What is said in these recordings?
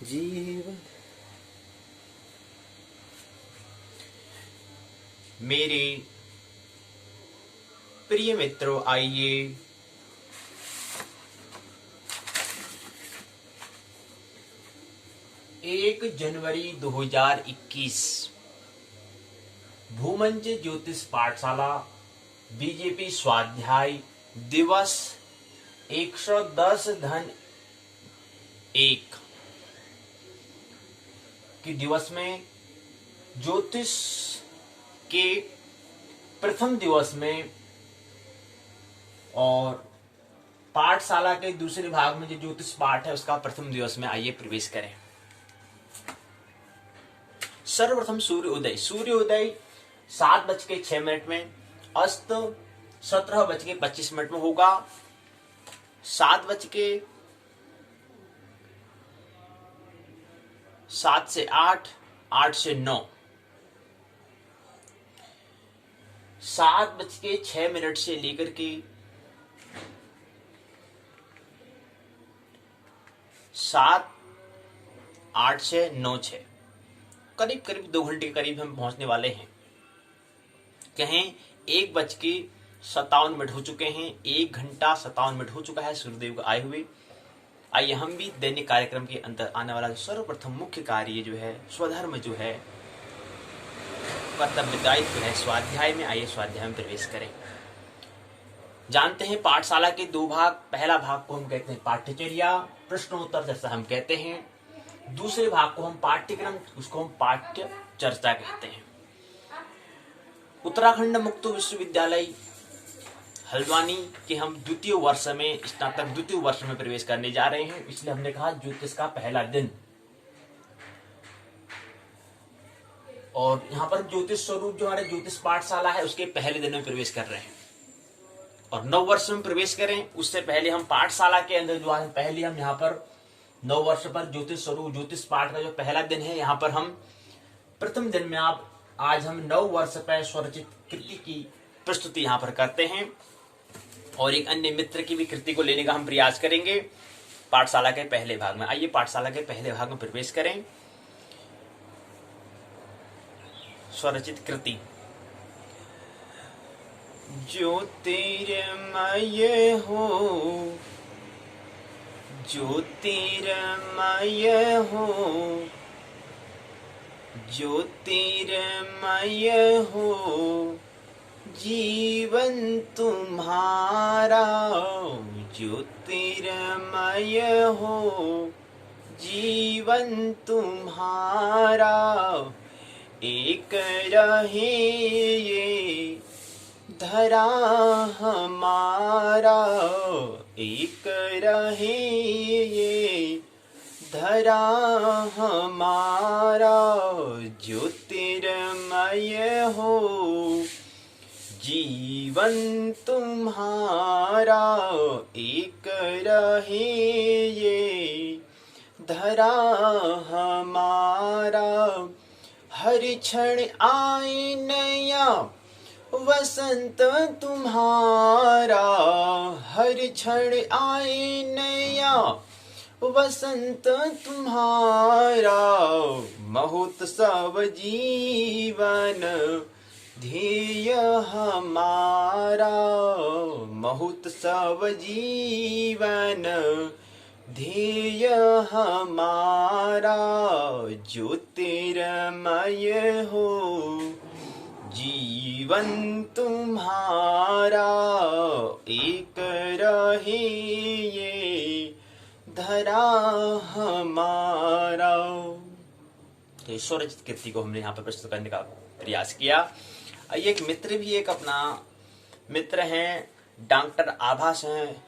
जीवन। मेरे प्रिय मित्रों, आइए 1 जनवरी 2021 भूमंज ज्योतिष पाठशाला बीजेपी स्वाध्याय दिवस 110-1 के दिवस में ज्योतिष के प्रथम दिवस में और पाठशाला के दूसरे भाग में जो ज्योतिष पाठ है उसका प्रथम दिवस में आइए प्रवेश करें। सर्वप्रथम सूर्योदय। सूर्योदय 7:06 में, अस्त 17:25 में होगा। 7 से 8, 8 से 9, 7:06 से लेकर के 7, 8 से 9, 6 करीब करीब 2 घंटे के करीब हम पहुंचने वाले हैं। कहें 1:57 हो चुके हैं, 1 घंटा 57 मिनट हो चुका है सूर्यदेव को आए हुए। आइए हम भी दैनिक कार्यक्रम के अंदर आने वाला सर्वप्रथम मुख्य कार्य जो है, स्वधर्म जो है, कर्तव्य दायित्व है, स्वाध्याय में आइए स्वाध्याय में प्रवेश करें। जानते हैं पाठशाला के 2 भाग, पहला भाग को हम कहते हैं पाठ्यचर्या प्रश्नोत्तर जैसा हम कहते हैं, दूसरे भाग को हम पाठ्यक्रम, उसको हम पाठ्य चर्चा कहते हैं। उत्तराखंड मुक्त विश्वविद्यालय हल्द्वानी के हम द्वितीय वर्ष में, स्नातक द्वितीय वर्ष में प्रवेश करने जा रहे हैं, इसलिए हमने कहा ज्योतिष का पहला दिन। और यहाँ पर ज्योतिष स्वरूप जो हमारे ज्योतिष पाठशाला है उसके पहले दिन में प्रवेश कर रहे हैं। और 9 वर्ष में प्रवेश करें उससे पहले हम पाठशाला के अंदर जो है, पहले हम यहाँ पर 9 वर्ष पर ज्योतिष स्वरूप ज्योतिष पाठ का जो पहला दिन है, यहाँ पर हम प्रथम दिन में आज हम 9 वर्ष पर स्वरचित कृति की प्रस्तुति यहाँ पर करते हैं और एक अन्य मित्र की भी कृति को लेने का हम प्रयास करेंगे पाठशाला के पहले भाग में। आइए पाठशाला के पहले भाग में प्रवेश करें। स्वरचित कृति। ज्योतिर्मय हो, ज्योतिर्मय हो, ज्योतिर्मय हो, जीवन तुम्हारा। ज्योतिर्मय हो, जीवन तुम्हारा। एक रहे ये धरा हमारा, एक रहे ये धरा हमारा। ज्योतिर्मय हो, जीवन तुम्हारा। एक रहे ये धरा हमारा। हर क्षण आए नया वसंत तुम्हारा। हर क्षण आए नया वसंत तुम्हारा। महोत्सव जीवन ध्येय हमारा। महोत्सव जीवन ध्येय हमारा। ज्योतिर्मय हो, जीवन तुम्हारा। एक रहे ये धरा हमारा। तो स्वरचित कृति को हमने यहाँ पर प्रस्तुत करने का प्रयास किया। एक मित्र भी एक अपना मित्र हैं, डॉक्टर आभास हैं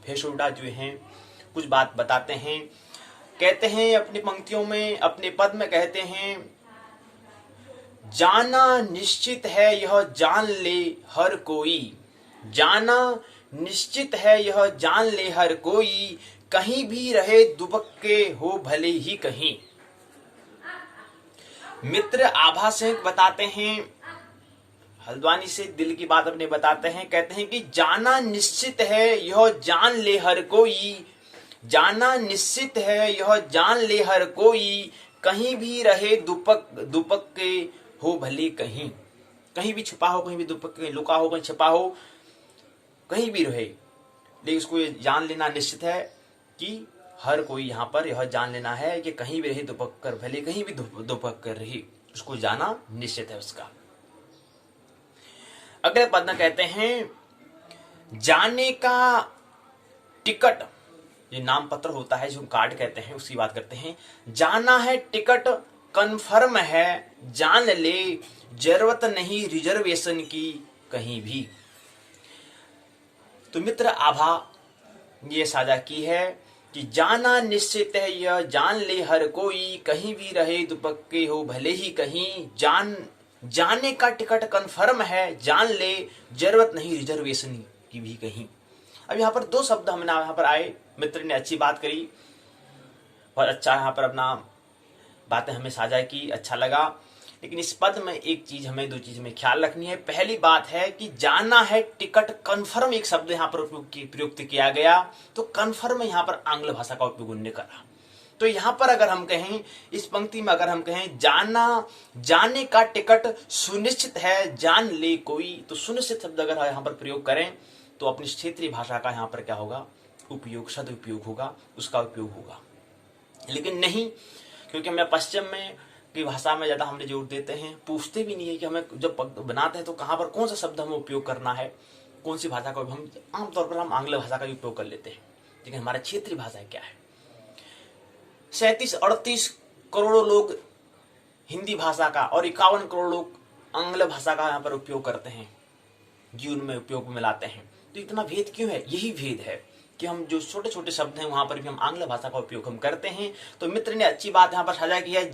फेसुडा जो हैं, कुछ बात बताते हैं। कहते हैं अपनी पंक्तियों में, अपने पद में कहते हैं, जाना निश्चित है यह जान ले हर कोई। जाना निश्चित है यह जान ले हर कोई। कहीं भी रहे दुबक्के हो भले ही कहीं। मित्र आभा से बताते हैं, हल्द्वानी से दिल की बात अपने बताते हैं। कहते हैं कि जाना निश्चित है यह जान ले हर कोई। जाना निश्चित है यह जान ले हर कोई, कहीं भी रहे दुपक दुपक के हो भले कहीं, कहीं भी छुपा हो, कहीं भी दुपक के लुका हो, कहीं छुपा हो, कहीं भी रहे, लेकिन इसको ये जान लेना निश्चित है कि हर कोई यहाँ पर यह जान लेना है कि कहीं भी रहे दुपक कर भले, कहीं भी दुपक कर रहे, उसको जाना निश्चित है उसका। अगले पद में कहते हैं जाने का टिकट, ये नाम पत्र होता है जो कार्ड कहते हैं, उसकी बात करते हैं। जाना है टिकट कंफर्म है, जान ले जरूरत नहीं रिजर्वेशन की कहीं भी। तो मित्र आभा ये साझा की है कि जाना निश्चित है यह जान ले हर कोई, कहीं भी रहे दुपक्के हो भले ही कहीं, जाने का टिकट कंफर्म है, जान ले जरूरत नहीं रिजर्वेशन की भी कहीं। अब यहाँ पर दो शब्द हमने यहाँ पर आए, मित्र ने अच्छी बात करी और अच्छा यहाँ पर अपना बातें हमें साझा की, अच्छा लगा। लेकिन इस पद में एक चीज हमें, दो चीज में ख्याल रखनी है। पहली बात है कि जाना है टिकट कंफर्म, एक शब्द यहाँ पर प्रयुक्त किया गया, तो कंफर्म यहाँ पर आंग्ल भाषा का उपयोग उन्होंने करा। तो यहाँ पर अगर हम कहें, इस पंक्ति में अगर हम कहें जाने का टिकट सुनिश्चित है जान ले कोई, तो सुनिश्चित शब्द अगर यहाँ पर प्रयोग करें तो अपनी क्षेत्रीय भाषा का यहाँ पर क्या होगा, उपयोग, सदुपयोग होगा, उसका उपयोग होगा। लेकिन नहीं, क्योंकि हमें पश्चिम में की भाषा में ज्यादा हमने जोर देते हैं, पूछते भी नहीं है कि हमें जब बनाते हैं तो कहाँ पर कौन सा शब्द हमें उपयोग करना है, कौन सी भाषा का। हम आमतौर पर हम आंग्ल भाषा का उपयोग कर लेते हैं, लेकिन हमारा क्षेत्रीय भाषा क्या है। 37-38 करोड़ लोग हिंदी भाषा का और 51 करोड़ लोग आंग्ल भाषा का यहाँ पर उपयोग करते हैं, जीवन में उपयोग में लाते हैं। तो इतना भेद क्यों है? यही भेद है कि हम जो छोटे छोटे शब्द हैं वहां पर भी हम आंग्ल भाषा का उपयोग हम करते हैं। तो मित्र ने अच्छी बात यहाँ पर साझा की है,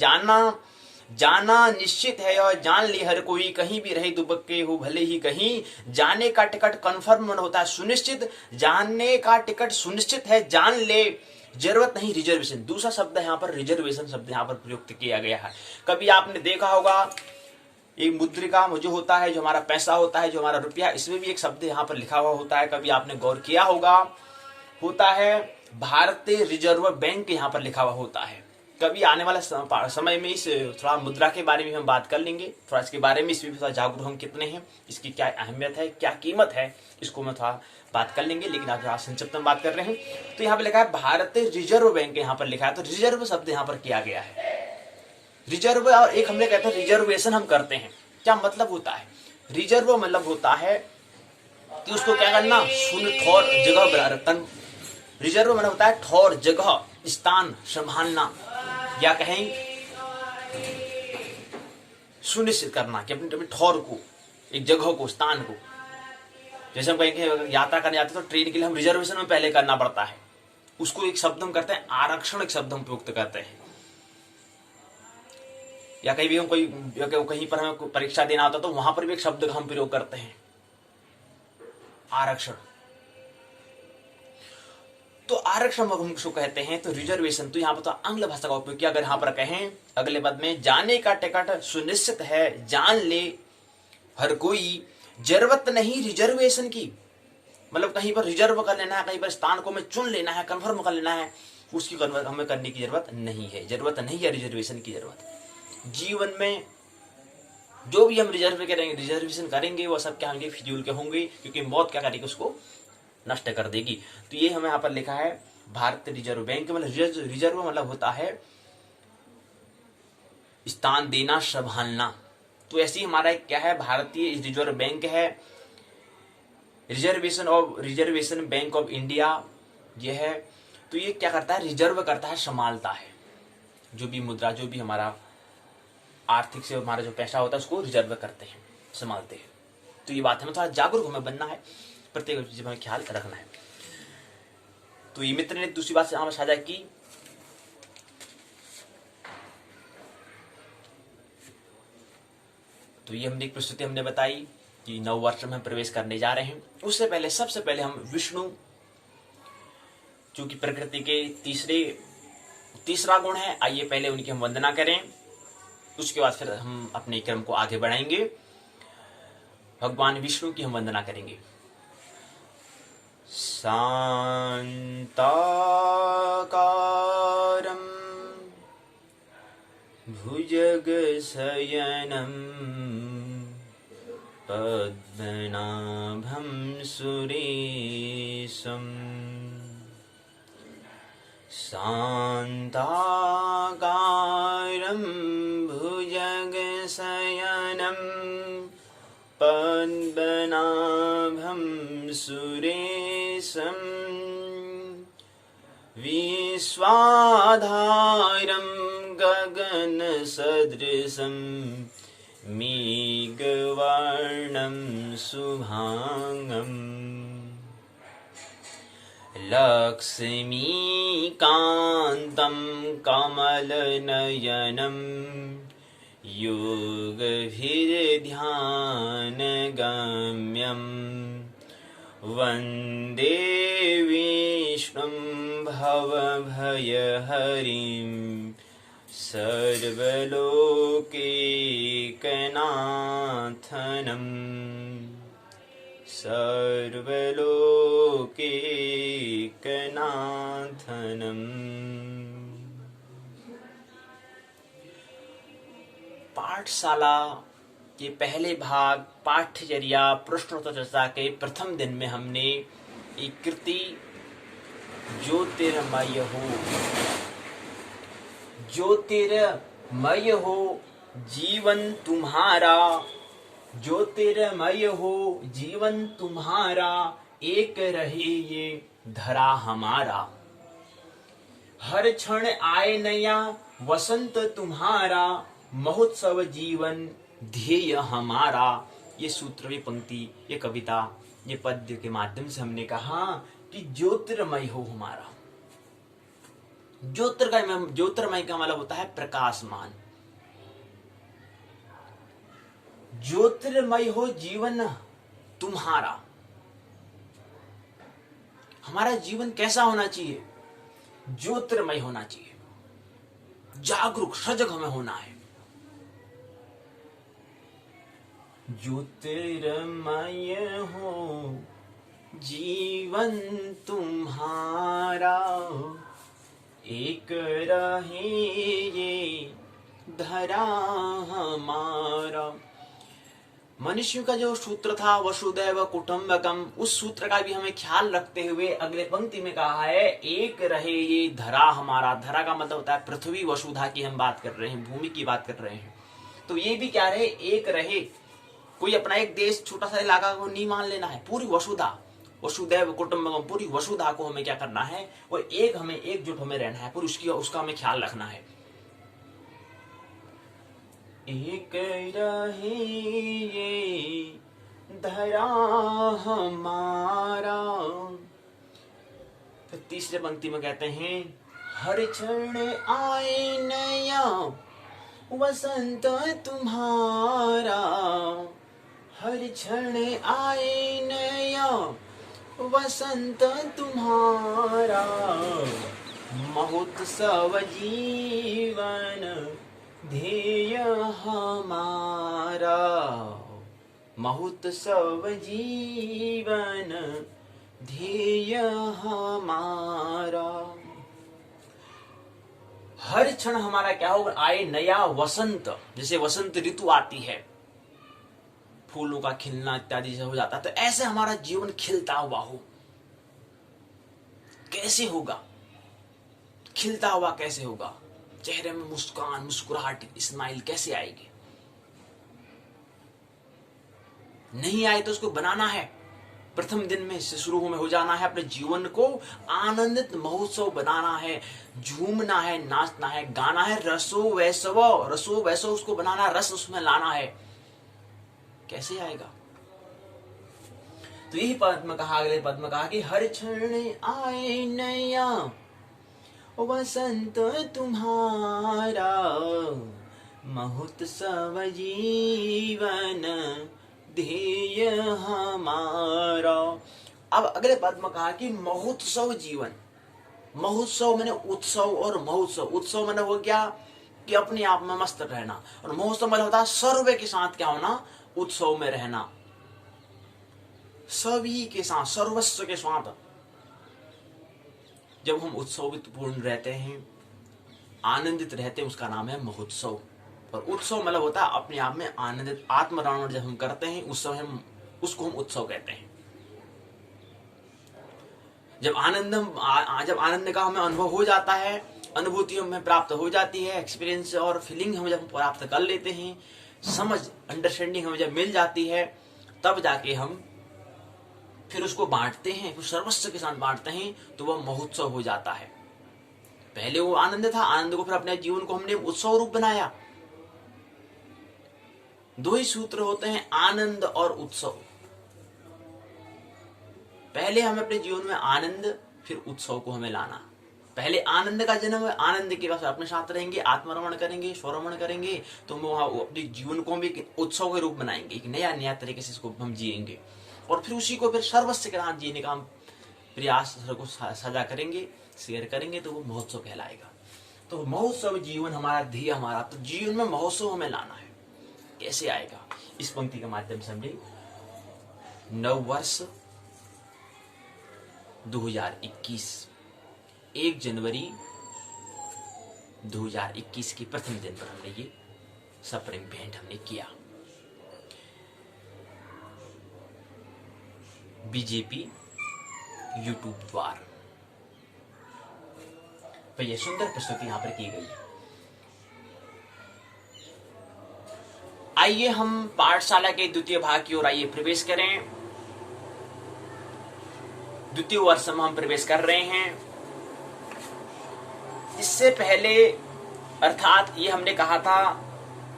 जाना निश्चित है और जान ले हर कोई, कहीं भी रहे दुबक्के हो भले ही कहीं, जाने का टिकट कंफर्म होता है सुनिश्चित, जाने का टिकट सुनिश्चित है जान ले जरूरत नहीं रिजर्वेशन। दूसरा शब्द यहाँ पर रिजर्वेशन शब्द यहाँ पर प्रयुक्त किया गया है। कभी आपने देखा होगा एक मुद्रिका जो होता है, जो हमारा पैसा होता है, जो हमारा रुपया, इसमें भी एक शब्द यहाँ पर लिखा हुआ होता है। कभी आपने गौर किया होगा, होता है भारतीय रिजर्व बैंक यहाँ पर लिखा हुआ होता है। कभी आने वाला समय में इस थोड़ा मुद्रा के बारे में हम बात कर लेंगे, थोड़ा इसके बारे में, इसमें थोड़ा जागरूक हम कितने हैं, इसकी क्या अहमियत है, क्या कीमत है, इसको मैं थोड़ा बात कर लेंगे। लेकिन आज संक्षिप्त में बात कर रहे हैं। तो यहाँ पे लिखा है भारतीय रिजर्व बैंक यहाँ पर लिखा है, तो रिजर्व शब्द यहाँ पर किया गया है। रिजर्व और एक हमने कहते हैं रिजर्वेशन हम करते हैं, क्या मतलब होता है? रिजर्व मतलब होता है कि उसको क्या करना, सुन ठौर जगह, रिजर्व मतलब होता है ठौर जगह स्थान संभालना, या कहें सुनिश्चित करना कि अपने ठौर को, एक जगह को, स्थान को। जैसे हम कहेंगे अगर यात्रा करने जाते तो ट्रेन के लिए हम रिजर्वेशन में पहले करना पड़ता है, उसको एक शब्द हम करते हैं आरक्षण, एक शब्द हम प्रयुक्त करते हैं। या कहीं भी हम कहीं पर हमें परीक्षा देना होता तो वहां पर भी एक शब्द का हम प्रयोग करते हैं, आरक्षण। तो आरक्षण हम उसको कहते हैं। तो रिजर्वेशन, तो यहाँ पर तो आंग्ल भाषा का उपयोग किया। अगर यहाँ पर कहें अगले पद में, जाने का टिकट सुनिश्चित है जान ले हर कोई, जरूरत नहीं रिजर्वेशन की, मतलब कहीं पर रिजर्व कर लेना है, कहीं पर स्थान को हमें चुन लेना है, कंफर्म कर लेना है, उसकी हमें करने की जरूरत नहीं है, जरूरत नहीं है रिजर्वेशन की जरूरत। जीवन में जो भी हम रिजर्वेशन करेंगे वो सब क्या होंगे, फिजूल के होंगे, क्योंकि मौत क्या करेगी, उसको नष्ट कर देगी। तो ये हमें यहाँ पर लिखा है भारतीय रिजर्व बैंक, मतलब रिजर्व मतलब होता है स्थान देना, संभालना। तो ऐसे ही हमारा क्या है, भारतीय रिजर्व बैंक है, रिजर्वेशन बैंक ऑफ इंडिया ये है। तो ये क्या करता है, रिजर्व करता है, संभालता है, जो भी मुद्रा, जो भी हमारा आर्थिक से हमारा जो पैसा होता है उसको रिजर्व करते हैं, संभालते हैं। तो ये बात हमें थोड़ा जागरूक हमें बनना है, प्रत्येक चीज में ख्याल रखना है। तो ये मित्र ने दूसरी बात से हमें साझा की, तो ये हमने एक प्रस्तुति हमने बताई कि नव वर्ष में हम प्रवेश करने जा रहे हैं। उससे पहले सबसे पहले हम विष्णु, जो कि प्रकृति के तीसरा गुण है, आइए पहले उनकी हम वंदना करें, उसके बाद फिर हम अपने क्रम को आगे बढ़ाएंगे। भगवान विष्णु की हम वंदना करेंगे। शान्ताकारं भुजगशयनं पद्मनाभं सुरेशम् शान्ताकारं भुजगशयनं पद्मनाभं सुरेशम् विश्वाधारं गगनसदृशं मेघवर्णं शुभांगम् लक्ष्मीकान्तं कमलनयनं योगभिर्ध्यानगम्यं वन्दे विष्णुं भवभयहरिं सर्वलोकैकनाथनं सर्वलोकैकनाथनम्। पाठशाला के पहले भाग पाठ्यचर्या प्रश्नोत्तर चर्चा के प्रथम दिन में हमने एक कृति ज्योतिर्मय हो, ज्योतिर्मय हो जीवन तुम्हारा, ज्योतिर्मय हो जीवन तुम्हारा, एक रहे ये धरा हमारा। हर क्षण आए नया वसंत तुम्हारा, महोत्सव जीवन ध्येय हमारा। ये सूत्र, ये पंक्ति, ये कविता, ये पद्य के माध्यम से हमने कहा कि ज्योतिर्मय हो हमारा। ज्योतिर्मय का मतलब होता है प्रकाशमान। ज्योतिर्मय हो जीवन तुम्हारा। हमारा जीवन कैसा होना चाहिए? ज्योतिर्मय होना चाहिए, जागरूक सजग हमें होना है। ज्योतिर्मय हो जीवन तुम्हारा, एक रहे ये धरा हमारा। मनुष्य का जो सूत्र था वसुदैव कुटुंबकम, उस सूत्र का भी हमें ख्याल रखते हुए अगले पंक्ति में कहा है एक रहे ये धरा हमारा। धरा का मतलब होता है पृथ्वी, वसुधा की हम बात कर रहे हैं, भूमि की बात कर रहे हैं। तो ये भी क्या रहे? एक रहे। कोई अपना एक देश, छोटा सा इलाका को नहीं मान लेना है, पूरी वसुधा, वसुदैव कुटुंबकम, पूरी वसुधा को हमें क्या करना है? वो एक, हमें एकजुट हमें रहना है, पूरी उसका हमें ख्याल रखना है। एक रहे ये धरा हमारा। फिर तीसरे पंक्ति में कहते हैं हर क्षण आए नया वसंत तुम्हारा, हर क्षण आए नया वसंत तुम्हारा, महोत्सव जीवन ध्येय हमारा, महोत्सव जीवन ध्येय हमारा। हर क्षण हमारा क्या होगा? आए नया वसंत। जैसे वसंत ऋतु आती है, फूलों का खिलना इत्यादि से हो जाता है, तो ऐसे हमारा जीवन खिलता हुआ हो। कैसे होगा? खिलता हुआ कैसे होगा? चेहरे में मुस्कान, मुस्कुराहट, स्माइल कैसे आएगी? नहीं आए तो उसको बनाना है। प्रथम दिन में से शुरू में हो जाना है। अपने जीवन को आनंदित महोत्सव बनाना है, झूमना है, नाचना है, गाना है, रसो वैसव उसको बनाना, रस उसमें लाना है। कैसे आएगा? तो यही पद में कहा, अगले पद में कहा कि हर क्षण आए नया वसंत तुम्हारा, महोत्सव जीवन ध्येय हमारा। अब अगले पद में कहा कि महोत्सव जीवन। महोत्सव मैंने उत्सव और महोत्सव। उत्सव मैंने हो गया कि अपने आप में मस्त रहना, और महोत्सव मैंने होता है सर्व के साथ क्या होना? उत्सव में रहना, सभी के साथ, सर्वस्व के साथ जब हम उत्सवपूर्ण रहते हैं, आनंदित रहते हैं, उसका नाम है महोत्सव। और उत्सव मतलब होता है अपने आप में आनंदित, आत्मरावण जब हम करते हैं उस समय हम उसको हम उत्सव कहते हैं। जब आनंद का हमें अनुभव हो जाता है, अनुभूति हमें प्राप्त हो जाती है, एक्सपीरियंस और फीलिंग हम जब प्राप्त कर लेते हैं, समझ अंडरस्टैंडिंग हमें जब मिल जाती है, तब जाके हम फिर उसको बांटते हैं, कुछ सर्वस्व के साथ बांटते हैं, तो वह महोत्सव हो जाता है। पहले वो आनंद था, आनंद को फिर अपने जीवन को हमने उत्सव रूप बनाया। दो ही सूत्र होते हैं, आनंद और उत्सव। पहले हमें अपने जीवन में आनंद, फिर उत्सव को हमें लाना। पहले आनंद का जन्म है, आनंद के बाद अपने साथ रहेंगे, आत्मरमण करेंगे, स्वरमण करेंगे, तो हम वहां अपने जीवन को भी एक उत्सव के रूप बनाएंगे, एक नया तरीके से इसको हम जिएंगे। और फिर उसी को फिर सर्वस्व के साथ जीने का हम प्रयास को सजा करेंगे, शेयर करेंगे, तो वो महोत्सव कहलाएगा। तो महोत्सव जीवन हमारा ध्येय, हमारा तो जीवन में महोत्सव हमें लाना है। कैसे आएगा? इस पंक्ति के माध्यम से हमने नव वर्ष 2021 1 जनवरी 2021 के प्रथम दिन पर हमने ये सप्रेम भेंट हमने किया। बीजेपी यूट्यूब द्वार पर यह सुंदर प्रस्तुति यहां पर की गई है। आइए हम पाठशाला के द्वितीय भाग की ओर आइए प्रवेश करें। द्वितीय वर्ष में हम प्रवेश कर रहे हैं। इससे पहले अर्थात ये हमने कहा था,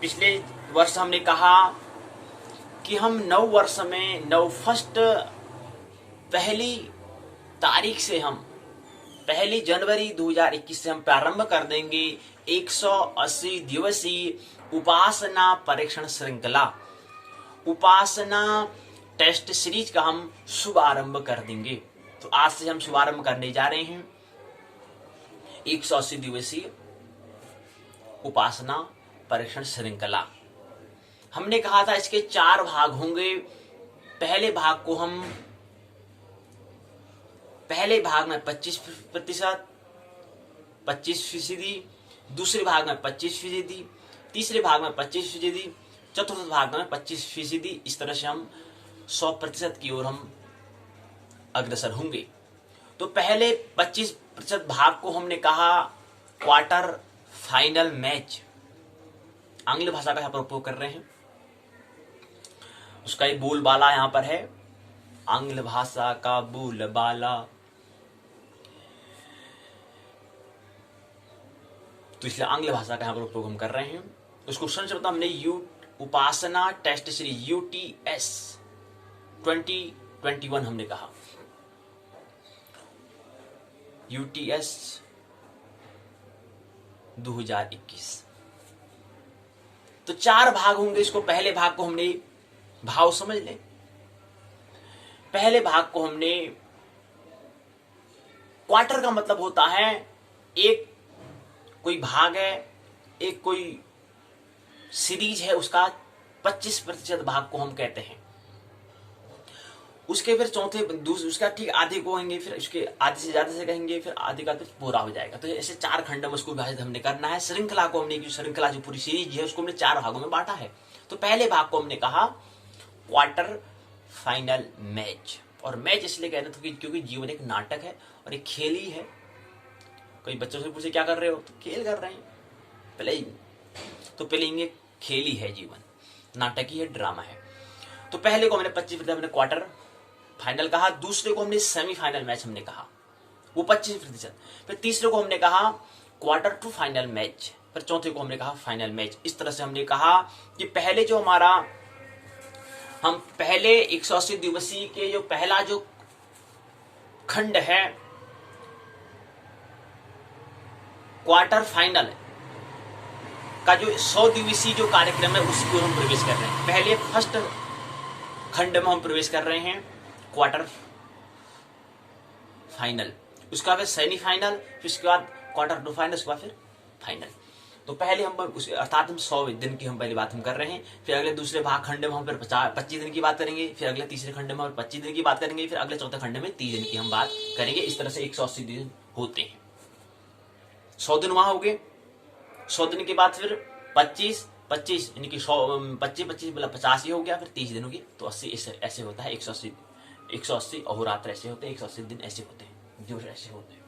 पिछले वर्ष हमने कहा कि हम नव वर्ष में नव फर्स्ट पहली तारीख से हम 1 जनवरी 2021 से हम प्रारंभ कर देंगे 180 दिवसीय उपासना परीक्षण श्रृंखला, उपासना टेस्ट सीरीज का हम शुभारंभ कर देंगे। तो आज से हम शुभारंभ करने जा रहे हैं 180 दिवसीय उपासना परीक्षण श्रृंखला। हमने कहा था इसके 4 भाग होंगे। पहले भाग में 25%, 25%, दूसरे भाग में 25%, तीसरे भाग में 25%, चतुर्थ भाग में 25%। इस तरह से हम 100% की ओर हम अग्रसर होंगे। तो पहले 25% भाग को हमने कहा क्वार्टर फाइनल मैच। आंग्ल भाषा का यहाँ पर उपयोग कर रहे हैं, उसका ही बोलबाला यहाँ पर है, आंग्ल भाषा का बोलबाला। तो इसलिए आंग्ल भाषा का यहाँ पर उपयोग हम कर रहे हैं। उसको संक्षिप्त हमने उपासना टेस्ट सीरीज UTS 2021 हमने कहा, UTS 2021। तो 4 भाग होंगे इसको। पहले भाग को हमने भाव समझ ले। पहले भाग को हमने, क्वार्टर का मतलब होता है एक कोई भाग है, एक कोई सीरीज है, उसका 25% भाग को हम कहते हैं। उसके फिर चौथे उसका ठीक आधे को कहेंगे, फिर उसके आधे से ज्यादा से कहेंगे, फिर आधे का फिर पूरा हो जाएगा। तो ऐसे 4 खंड में उसको विभाजित हमने करना है। श्रृंखला को हमने, श्रृंखला जो पूरी सीरीज है उसको हमने 4 भागों में बांटा है। तो पहले भाग को हमने कहा क्वार्टर फाइनल मैच। और मैच इसलिए कह रहे थे क्योंकि जीवन एक नाटक है और एक खेल ही है। कोई बच्चों से पूछे क्या कर रहे हो, तो खेल कर रहे हैं पहले ये खेल ही है, जीवन नाटक ही है, ड्रामा है। तो पहले को हमने 25% हमने क्वार्टर फाइनल कहा, दूसरे को हमने सेमीफाइनल मैच हमने कहा, वो 25%। फिर तीसरे को हमने कहा क्वार्टर टू फाइनल मैच, फिर चौथे को हमने कहा फाइनल मैच। इस तरह से हमने कहा कि पहले जो हमारा, हम पहले 180 दिवसीय के जो पहला जो खंड है क्वार्टर फाइनल का जो 100 दिवसीय जो कार्यक्रम है उसकी ओर हम प्रवेश कर रहे हैं। पहले फर्स्ट खंड में हम प्रवेश कर रहे हैं क्वार्टर फाइनल, उसका फिर सेमीफाइनल, फिर उसके बाद क्वार्टर टू फाइनल, उसके बाद फिर फाइनल। तो पहले हम अर्थात हम 100 दिन की हम पहली बात हम कर रहे हैं। फिर अगले दूसरे भाग खंड में हम फिर 25 दिन की बात करेंगे, फिर अगले तीसरे खंड में हम 25 दिन की बात करेंगे, फिर अगले चौथे खंड में 30 दिन की हम बात करेंगे। इस तरह से 180 दिन होते हैं। 100 दिन वहां हो गए, 100 दिन के बाद फिर 25 यानी कि 25 मतलब 50 ही हो गया, फिर 30 दिन हो गए तो 80 ऐसे होता है। 180 अहोरात्र ऐसे होते हैं, 180 दिन ऐसे होते हैं, जो ऐसे होते हैं।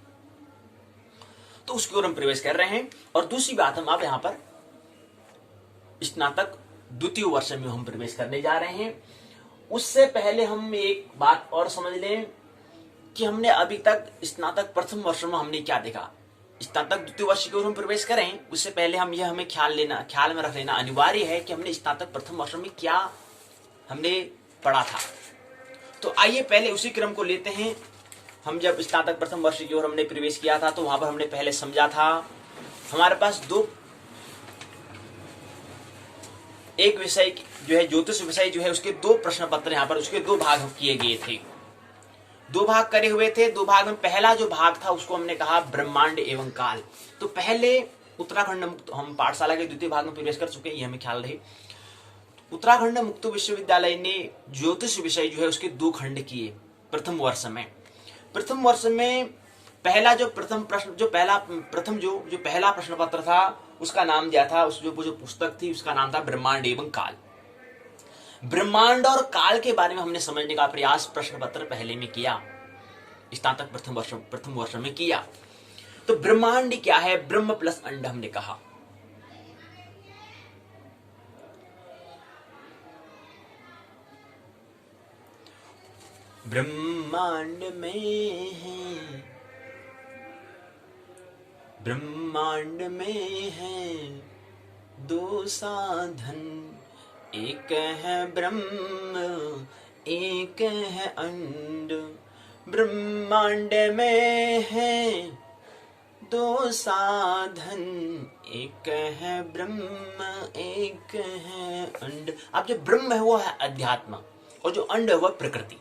तो उसकी ओर हम प्रवेश कर रहे हैं। और दूसरी बात, हम अब यहां पर स्नातक द्वितीय वर्ष में हम प्रवेश करने जा रहे हैं। उससे पहले हम एक बात और समझ लें कि हमने अभी तक स्नातक प्रथम वर्ष में हमने क्या देखा। स्नातक द्वितीय वर्ष की ओर हम प्रवेश करें उससे पहले हमें ख्याल में रख लेना अनिवार्य है कि हमने स्नातक प्रथम वर्ष में क्या हमने पढ़ा था। तो आइए पहले उसी क्रम को लेते हैं। हम जब स्नातक प्रथम वर्ष की ओर हमने प्रवेश किया था तो वहां पर हमने पहले समझा था, हमारे पास एक विषय जो है ज्योतिष विषय जो है उसके 2 प्रश्न पत्र यहाँ पर उसके 2 भाग किए गए थे, 2 भाग करे हुए थे। 2 भाग में पहला जो भाग था उसको हमने कहा ब्रह्मांड एवं काल। तो पहले उत्तराखंड हम पाठशाला के द्वितीय भाग में प्रवेश कर चुके हैं, ये हमें ख्याल रहे। उत्तराखंड मुक्त विश्वविद्यालय ने ज्योतिष विषय जो है उसके 2 खंड किए प्रथम वर्ष में। प्रथम वर्ष में पहला जो प्रथम प्रश्न जो पहला प्रश्न पत्र था उसका नाम दिया था, उस जो पुस्तक थी उसका नाम था ब्रह्मांड एवं काल। ब्रह्मांड और काल के बारे में हमने समझने का प्रयास प्रश्न पत्र पहले में किया, स्नातक प्रथम वर्ष में किया। तो ब्रह्मांड क्या है, ब्रह्म प्लस अंड हमने कहा। ब्रह्मांड में है 2 साधन, एक है ब्रह्म एक है अंड। ब्रह्मांड में है 2 साधन, एक है ब्रह्म एक है अंड। अब जो ब्रह्म है वो है अध्यात्म और जो अंड है वह प्रकृति।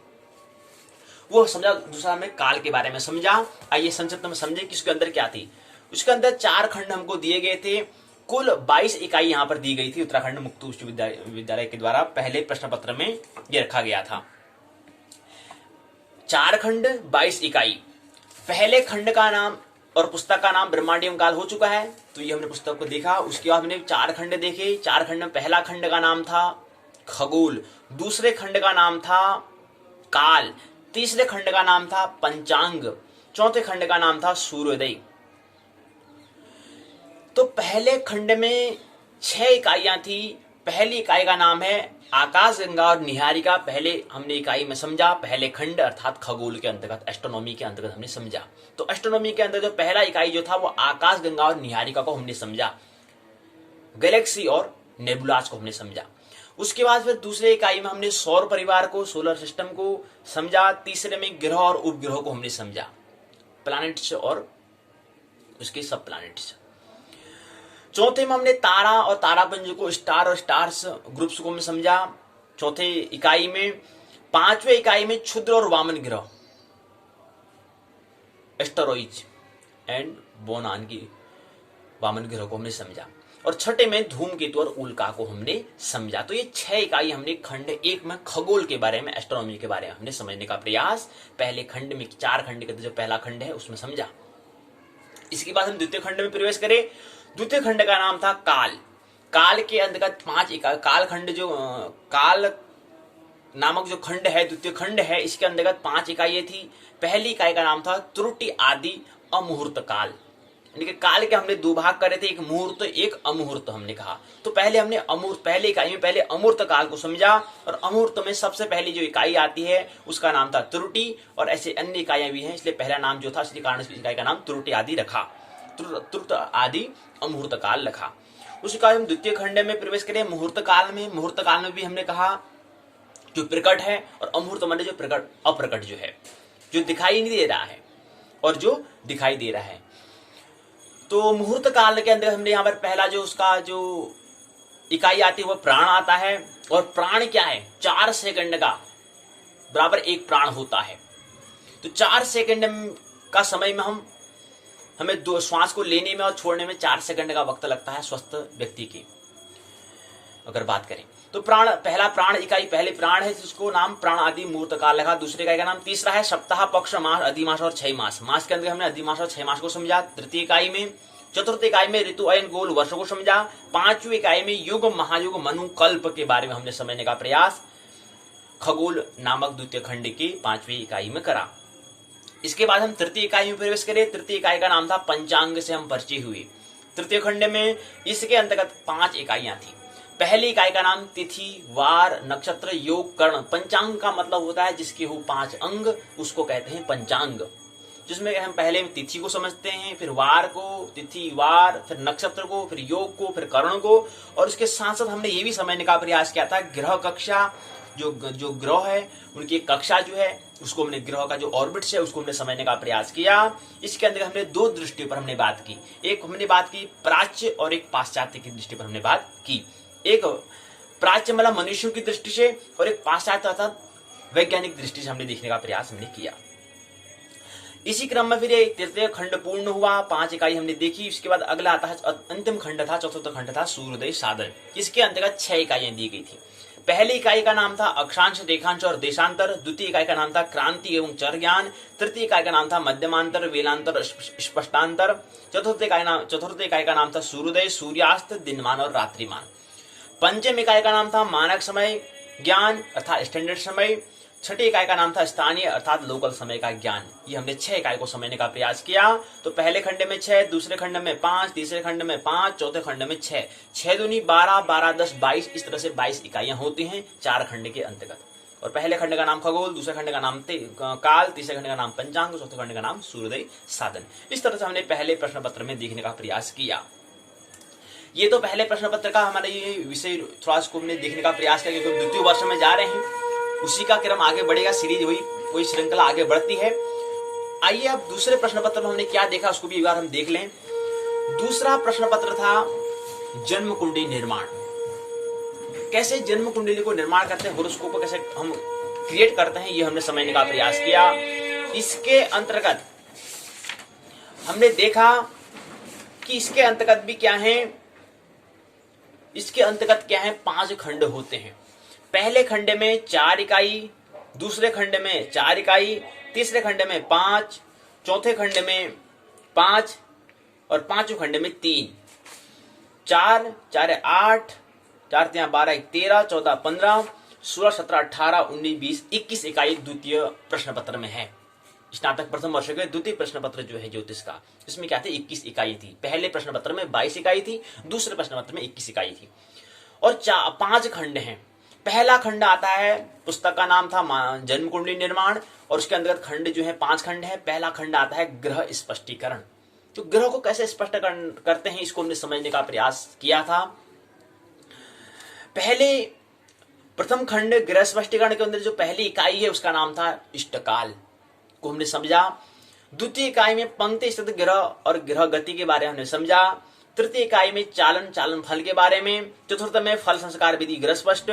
वो समझा। दूसरा हमने काल के बारे में समझा। आइए संक्षिप्त में समझे कि उसके अंदर क्या थी। उसके अंदर 4 खंड हमको दिए गए थे, कुल 22 इकाई यहाँ पर दी गई थी। उत्तराखंड मुक्त विश्वविद्यालय के द्वारा पहले प्रश्न पत्र में ये रखा गया था। 4 खंड 22 इकाई। पहले खंड का नाम और पुस्तक का नाम ब्रह्मांड एवं काल हो चुका है, तो ये हमने पुस्तक को देखा। उसके बाद हमने 4 खंड देखे। 4 खंड में पहला खंड का नाम था खगोल, दूसरे खंड का नाम था काल, तीसरे खंड का नाम था पंचांग, चौथे खंड का नाम था सूर्योदय। तो पहले खंड में 6 इकाइयां थी। पहली इकाई का नाम है आकाश गंगा और निहारिका। पहले हमने इकाई में समझा, पहले खंड अर्थात खगोल के अंतर्गत, एस्ट्रोनॉमी के अंतर्गत हमने समझा। तो एस्ट्रोनॉमी के अंदर जो पहला इकाई जो था वो आकाश गंगा और निहारिका को हमने समझा, गैलेक्सी और नेबुलास को हमने समझा। उसके बाद फिर दूसरे इकाई में हमने सौर परिवार को, सोलर सिस्टम को समझा। तीसरे में ग्रह और उपग्रह को हमने समझा, प्लैनेट्स और उसके सब प्लैनेट्स। चौथे में हमने तारा और तारापुंज को, स्टार और स्टार्स ग्रुप्स को हमने समझा चौथे इकाई में। 5वें इकाई में क्षुद्र और वामन ग्रह, एस्टेरॉइड्स एंड बोनान की वामन ग्रह को हमने समझा। और छठे में धूमकेतु और उल्का को हमने समझा। तो ये 6 इकाई हमने खंड 1 में खगोल के बारे में, एस्ट्रोनॉमी के बारे में हमने समझने का प्रयास पहले खंड में, 4 खंड के जो पहला खंड है उसमें समझा। इसके बाद हम द्वितीय खंड में प्रवेश करें। द्वितीय खंड का नाम था काल। काल के अंतर्गत 5 इकाई, काल खंड जो काल नामक जो खंड है, द्वितीय खंड है, इसके अंतर्गत 5 इकाइयां थी। पहली इकाई का नाम था त्रुटि आदि अमुहूर्त काल। यानी कि काल के हमने 2 भाग करे थे, एक मुहूर्त एक अमुहूर्त हमने कहा। तो पहले हमने पहले इकाई में पहले अमूर्त काल को समझा, और अमूर्त में सबसे पहली जो इकाई आती है उसका नाम था त्रुटि, और ऐसे अन्य इकाइयां भी हैं, इसलिए पहला नाम जो था इसलिए कारण इस इकाई का नाम त्रुटि आदि रखा, त्रुट आदि अमुहूर्त काल रखा। उसके बाद हम द्वितीय खंड में प्रवेश करें मुहूर्त काल में। मुहूर्त काल में भी हमने कहा जो प्रकट है, और अमूर्त माने जो प्रकट, अप्रकट जो है, जो दिखाई नहीं दे रहा है और जो दिखाई दे रहा है। तो मुहूर्त काल के अंदर हमने यहाँ पर पहला जो उसका जो इकाई आती है वो प्राण आता है। और प्राण क्या है, 4 सेकंड का बराबर 1 प्राण होता है। तो 4 सेकंड का समय में हमें 2 श्वास को लेने में और छोड़ने में 4 सेकंड का वक्त लगता है स्वस्थ व्यक्ति के। अगर बात करें तो प्राण, पहला प्राण इकाई, पहले प्राण है जिसको नाम प्राण आदि मूर्त काल लगा, दूसरे इकाई का नाम, तीसरा है सप्ताह, पक्ष, मास, अधिमास और 6 मास। मास के अंदर हमने अधिमास और 6 मास को समझा। तृतीय इकाई में, चतुर्थ इकाई में ऋतु, अयन, गोल, वर्षों को समझा। पांचवी इकाई में युग, महायुग, मनु, कल्प के बारे में हमने समझने का प्रयास खगोल नामक द्वितीय खंड की 5वीं इकाई में करा। इसके बाद हम तृतीय इकाई में प्रवेश करें। तृतीय इकाई का नाम था पंचांग, से हम परिचय हुए। तृतीय खंड में इसके अंतर्गत 5 इकाइयां थी। पहली इकाई का नाम तिथि, वार, नक्षत्र, योग, कर्ण। पंचांग का मतलब होता है जिसके हो 5 अंग, उसको कहते हैं पंचांग, जिसमें हम पहले तिथि को समझते हैं, फिर वार को, तिथि, वार, फिर नक्षत्र को, फिर योग को, फिर कर्ण को, और उसके साथ साथ हमने ये भी समझने का प्रयास किया था ग्रह कक्षा, जो ग्रह है उनकी कक्षा जो है उसको हमने, ग्रह का जो ऑर्बिट्स है उसको हमने समझने का प्रयास किया। इसके अंदर हमने 2 दृष्टियों पर हमने बात की। एक हमने बात की प्राच्य और एक पाश्चात्य की दृष्टि पर हमने बात की। एक प्राच्य मतलब मनुष्यों की दृष्टि से, और एक पाश्चात्य अर्थात वैज्ञानिक दृष्टि से हमने देखने का प्रयास हमने किया। इसी क्रम में फिर तृतीय खंड पूर्ण हुआ, 5 इकाई हमने देखी। उसके बाद अगला आता है अंतिम खंड था, चतुर्थ खंड था सूर्योदय साधन। इसके अंतर्गत 6 इकाइयां दी गई थी। पहली इकाई का नाम था अक्षांश, रेखांश और देशांतर। द्वितीय इकाई का नाम था क्रांति एवं चर ज्ञान। तृतीय इकाई का नाम था मध्यमांतर, वेलांतर, स्पष्टांतर। चतुर्थ इकाई का नाम था सूर्योदय, सूर्यास्त, दिनमान और रात्रिमान। पंचम इकाई का नाम था मानक समय ज्ञान अर्थात स्टैंडर्ड समय। छठी इकाई का नाम था स्थानीय अर्थात लोकल समय का ज्ञान। ये हमने 6 इकाई को समझने का प्रयास किया। तो पहले खंड में 6, दूसरे खंड में 5, तीसरे खंड में 5, चौथे खंड में 6, 6 दूनी 12, 12 10 22, इस तरह से 22 इकाइयां होती हैं 4 खंड के अंतर्गत। और पहले खंड का नाम खगोल, दूसरे खंड का नाम काल, तीसरे खंड का नाम पंचांग, चौथे खंड का नाम सूर्योदय साधन। इस तरह से हमने पहले प्रश्न पत्र में देखने का प्रयास किया। ये तो पहले प्रश्न पत्र का हमारा ये विषय थोड़ा इसको हमने देखने का प्रयास किया, क्योंकि द्वितीय वर्ष में जा रहे हैं, उसी का क्रम आगे बढ़ेगा, सीरीज वही श्रृंखला आगे बढ़ती है। आइए अब दूसरे प्रश्न पत्र में हमने क्या देखा उसको भी एक बार हम देख लें। दूसरा प्रश्न पत्र था जन्म कुंडली निर्माण। कैसे जन्म कुंडली को निर्माण करते हैं, होरोस्कोप को कैसे हम क्रिएट करते हैं, ये हमने समझने का प्रयास किया। इसके अंतर्गत हमने देखा कि इसके अंतर्गत भी क्या है, इसके अंतर्गत क्या है, 5 खंड होते हैं। पहले खंड में 4 इकाई, दूसरे खंड में 4 इकाई, तीसरे खंड में 5, चौथे खंड में 5 और 5वें खंड में 3। 4 4 8, 4 3 12 1 13, 14 15, 16 17 18 19 20 21 इकाई द्वितीय प्रश्न पत्र में है। स्नातक प्रथम वर्ष के द्वितीय प्रश्न पत्र जो है ज्योतिष का, इसमें क्या थे, 21 इकाई थी। पहले प्रश्न पत्र में 22 इकाई थी, दूसरे प्रश्न पत्र में 21 इकाई थी। और 5 खंड हैं। पहला खंड आता है, पुस्तक का नाम था जन्म कुंडली निर्माण, और उसके अंतर्गत खंड जो है 5 खंड है। पहला खंड आता है ग्रह स्पष्टीकरण। तो ग्रह को कैसे स्पष्ट करते हैं इसको हमने समझने का प्रयास किया था। पहले प्रथम खंड ग्रह स्पष्टीकरण के अंदर जो पहली इकाई है उसका नाम था इष्टकाल को हमने समझा। द्वितीय इकाई में पंक्ति स्थित ग्रह और ग्रह गति के बारे में हमने समझा। तृतीय इकाई में चालन फल के बारे में। चतुर्थ में फल संस्कार विधि ग्रह स्पष्ट।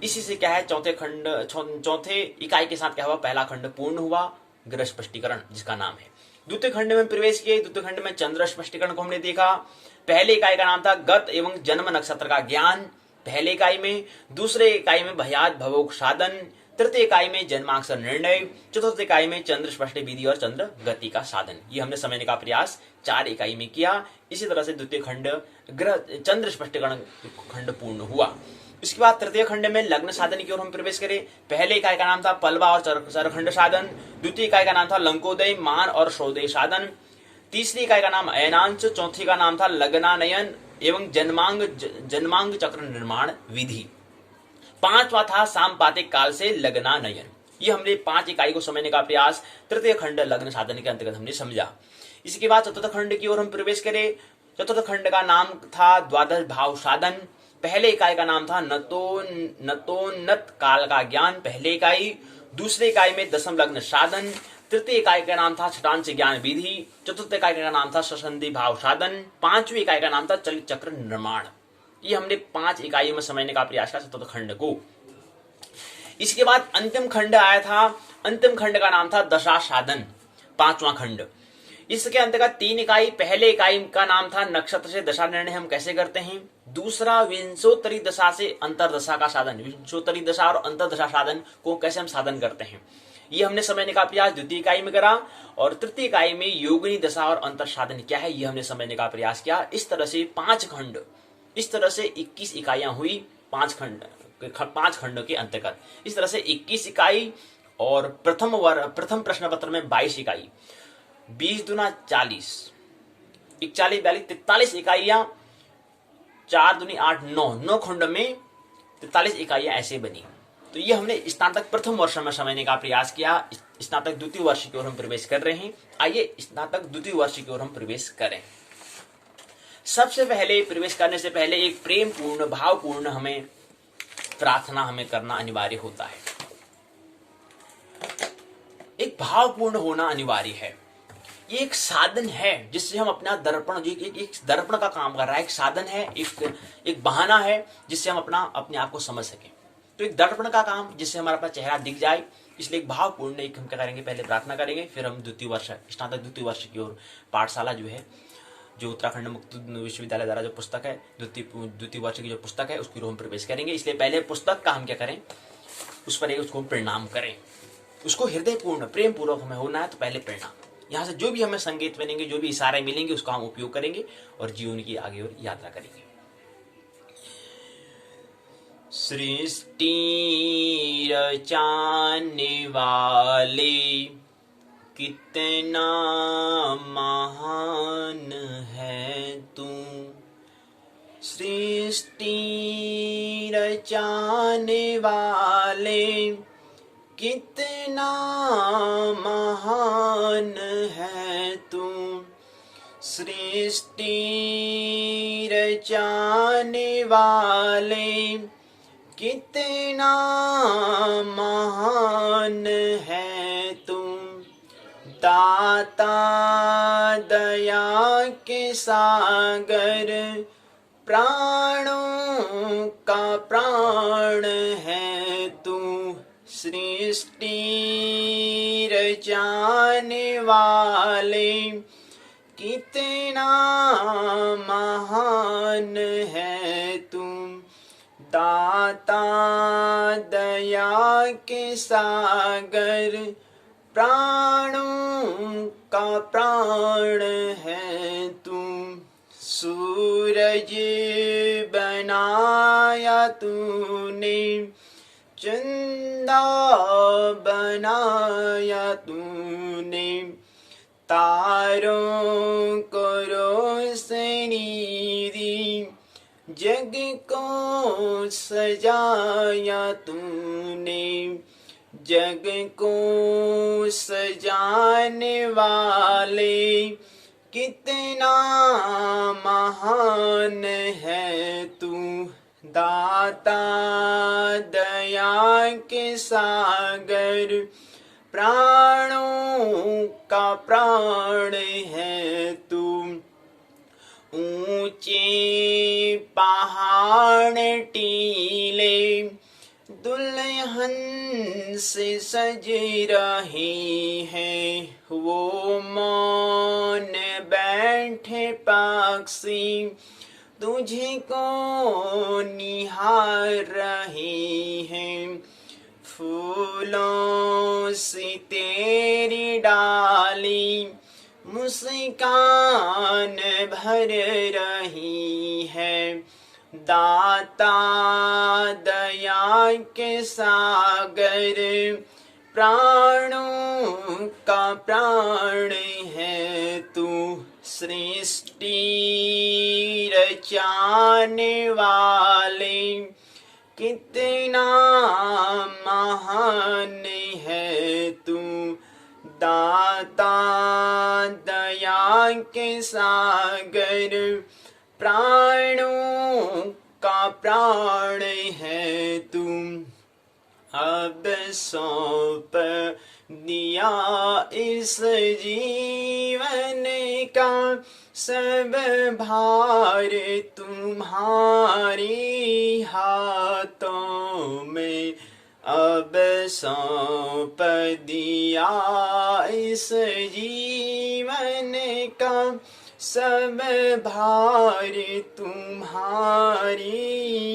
इसी से क्या है, चौथे इकाई के साथ क्या हुआ, पहला खंड पूर्ण हुआ, ग्रह स्पष्टीकरण जिसका नाम है। द्वितीय खंड में प्रवेश किए। द्वितीय खंड में चंद्र स्पष्टीकरण को हमने देखा। पहले इकाई का नाम था गत एवं जन्म नक्षत्र का ज्ञान, पहले इकाई में। दूसरे इकाई में भयात भवोग साधन। तृतीय इकाई में जन्माक्षर निर्णय। चतुर्थ इकाई में चंद्र स्पष्ट विधि और चंद्र गति का साधन। ये हमने समझने का प्रयास 4 इकाई में किया। इसी तरह से द्वितीय खंड ग्रह चंद्र स्पष्टीकरण खंड पूर्ण हुआ। इसके बाद तृतीय खंड में लग्न साधन की ओर हम प्रवेश करें। पहले इकाई का नाम था पलवा और चरखंड साधन। द्वितीय इकाई का नाम था लंकोदय, मान और श्रोदय साधन। तीसरी इकाई का नाम अयनांश। चौथी का नाम था लग्नानयन एवं जन्मांग चक्र निर्माण विधि। 5वां था साम्पातिक काल से लग्नानयन। ये हमने 5 इकाई को समझने का प्रयास तृतीय खंड लग्न साधन के अंतर्गत हमने समझा। इसके बाद चतुर्थ खंड की ओर हम प्रवेश करें। चतुर्थ खंड का नाम था द्वादश भाव साधन। पहले इकाई का नाम था नतोन्नत काल का ज्ञान, पहले इकाई। दूसरे इकाई में दशम लग्न साधन। तृतीय इकाई का नाम था छटांश ज्ञान विधि। चतुर्थ इकाई का नाम था ससंधि भाव साधन। 5वीं इकाई का नाम था चलित चक्र निर्माण। ये हमने 5 इकाइयों में समझने का प्रयास किया चतुर्थ खंड को। इसके बाद अंतिम खंड आया था। अंतिम खंड का नाम था दशा साधन, 5वां खंड। इसके अंतर्गत 3 इकाई, पहले इकाई का नाम था नक्षत्र से दशा निर्णय हम कैसे करते हैं, दूसरा विंशोत्तरी दशा से अंतरदशा का साधन, विंशोत्तरी दशा और अंतरदशा साधन को कैसे हम साधन करते हैं, ये हमने समझने का प्रयास द्वितीय इकाई में करा। और तृतीय इकाई में योगिनी दशा और अंतर साधन क्या है, ये हमने समझने का प्रयास किया। इस तरह से 5 खंड, इस तरह से 21 इकाइयां हुई 5 खंड के अंतर्गत। इस तरह से 21 इकाई और प्रथम प्रश्न पत्र में 22 इकाई, 20 दूना 40, 41 42 43 इकाइयां, 4 दूनी 8 9 खंड में 43 इकाइयां ऐसे बनी। तो ये हमने स्नातक प्रथम वर्ष में समझने का प्रयास किया। स्नातक द्वितीय वर्ष की ओर हम प्रवेश कर रहे हैं। आइए स्नातक द्वितीय वर्ष की ओर हम प्रवेश करें। सबसे पहले प्रवेश करने से पहले एक प्रेम पूर्ण भावपूर्ण हमें प्रार्थना हमें करना अनिवार्य होता है। एक भावपूर्ण होना अनिवार्य है। ये एक साधन है जिससे हम अपना दर्पण, एक दर्पण का काम कर रहा है, एक साधन है, एक बहाना है जिससे हम अपने आप को समझ सकें। तो एक दर्पण का काम जिससे हमारा अपना चेहरा दिख जाए, इसलिए एक भावपूर्ण एक हम क्या करेंगे, पहले प्रार्थना करेंगे, फिर हम द्वितीय वर्ष स्नातक द्वितीय वर्ष की ओर पाठशाला जो है, जो उत्तराखंड मुक्त विश्वविद्यालय द्वारा जो पुस्तक है, द्वितीय वर्ष की जो पुस्तक है उसकी ओर हम प्रवेश करेंगे। इसलिए पहले पुस्तक का हम क्या करें, उस पर उसको प्रणाम करें, उसको हृदय पूर्ण प्रेम पूर्वक हमें होना है। तो पहले प्रणाम, यहाँ से जो भी हमें संकेत मिलेंगे, जो भी इशारे मिलेंगे, उसका हम उपयोग करेंगे और जीवन की आगे और यात्रा करेंगे। सृष्टि रचाने वाले कितना महान है तू, सृष्टि रचाने वाले कितना महान है तू, सृष्टि रचाने वाले कितना महान है तू, दाता दया के सागर प्राणों का प्राण है तू, सृष्टि रचाने वाले कितना महान है तू, दाता दया के सागर प्राणों का प्राण है तू, सूरज बनाया तूने, चंदा बनाया तूने, तारों को रोशनी दी, जग को सजाया तूने, जग को सजाने वाले कितना महान है तू, दाता दया के सागर प्राणों का प्राण है तू, ऊंचे पहाड़ टीले दुल्हन से सज रही है, वो मौन बैठे पक्षी तुझे को निहार रही है, फूलों से तेरी डाली मुस्कान भर रही है, दाता दया के सागर प्राणों का प्राण है तू, सृष्टि रचाने वाले कितना महान है तू, दाता दया के सागर प्राणों का प्राण है तू, अब सौंप दिया इस जीवन का सब भार तुम्हारे हाथों में, अब सौंप दिया इस जीवन का सब भार तुम्हारी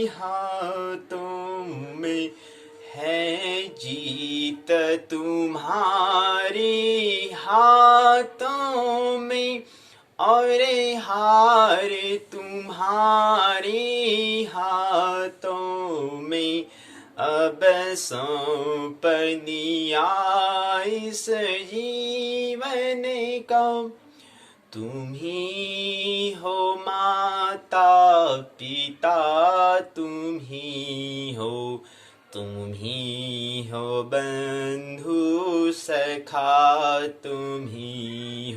हाथों में है, जीत तुम्हारी हाथों में और हार तुम्हारी हाथों में। अब सौंप दिया इस जीवन का, तुम ही हो माता पिता, तुम ही हो बंधु सखा, तुम ही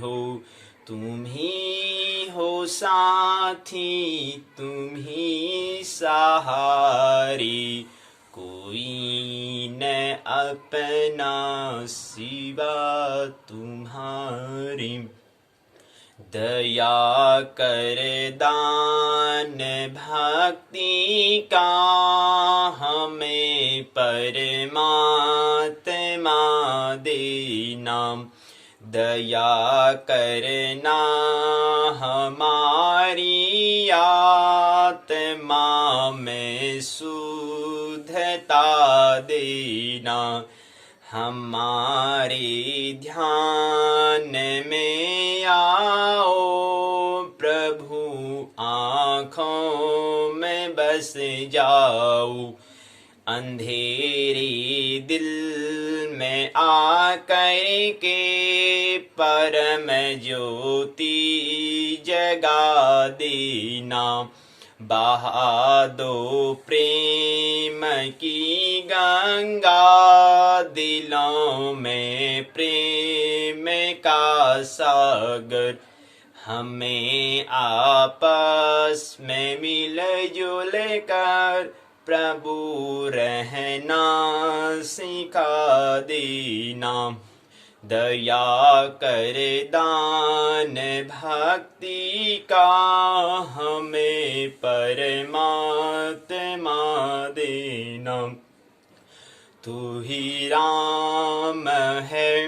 हो साथी, तुम ही सहारी, कोई न अपना सिवा तुम्हारी। दया कर दान भक्ति का हमें परमात्मा देना, दया करना हमारी आत्मा में शुद्धता देना, हमारे ध्यान में आओ प्रभु, आँखों में बस जाओ, अंधेरे दिल में आकर के परम ज्योति जगा देना, बहा दो प्रेम की गंगा, दिलों में प्रेम का सागर, हमें आपस में मिल जुल कर प्रभु रहना सिखा देना। दया कर दान भक्ति का हमें परमात्मा देना। तू ही राम है,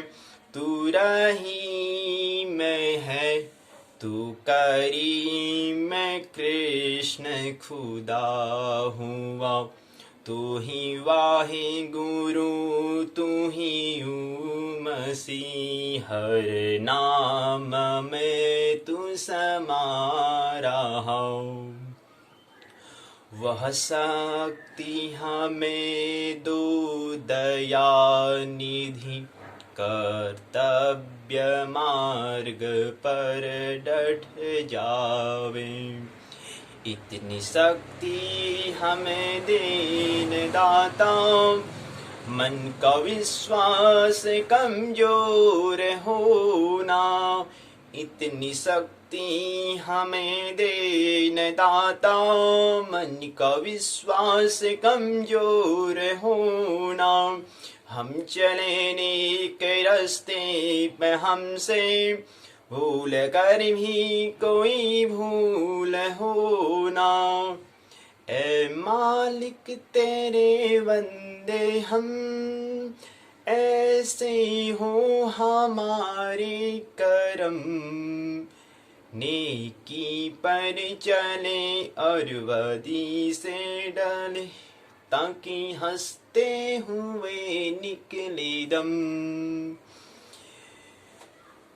तू रहीम है, तू करीम कृष्ण खुदा हुआ, तू ही वाहे गुरु, तू ही मसीह, हर नाम में तू समा रहा। वह शक्ति हमें दो दया निधि, कर्तव्य मार्ग पर डट जावे। इतनी शक्ति हमें देन दाता, मन का विश्वास कमजोर होना। इतनी शक्ति हमें देन दाता, मन का विश्वास कमजोर होना। हम चले नेक रास्ते पे हमसे भूल कर भी कोई भूल होना। ए मालिक तेरे बंदे हम, ऐसे हो हमारे करम। नेकी पर चले और बदी से डले, ताकि हंसते हुए निकले दम।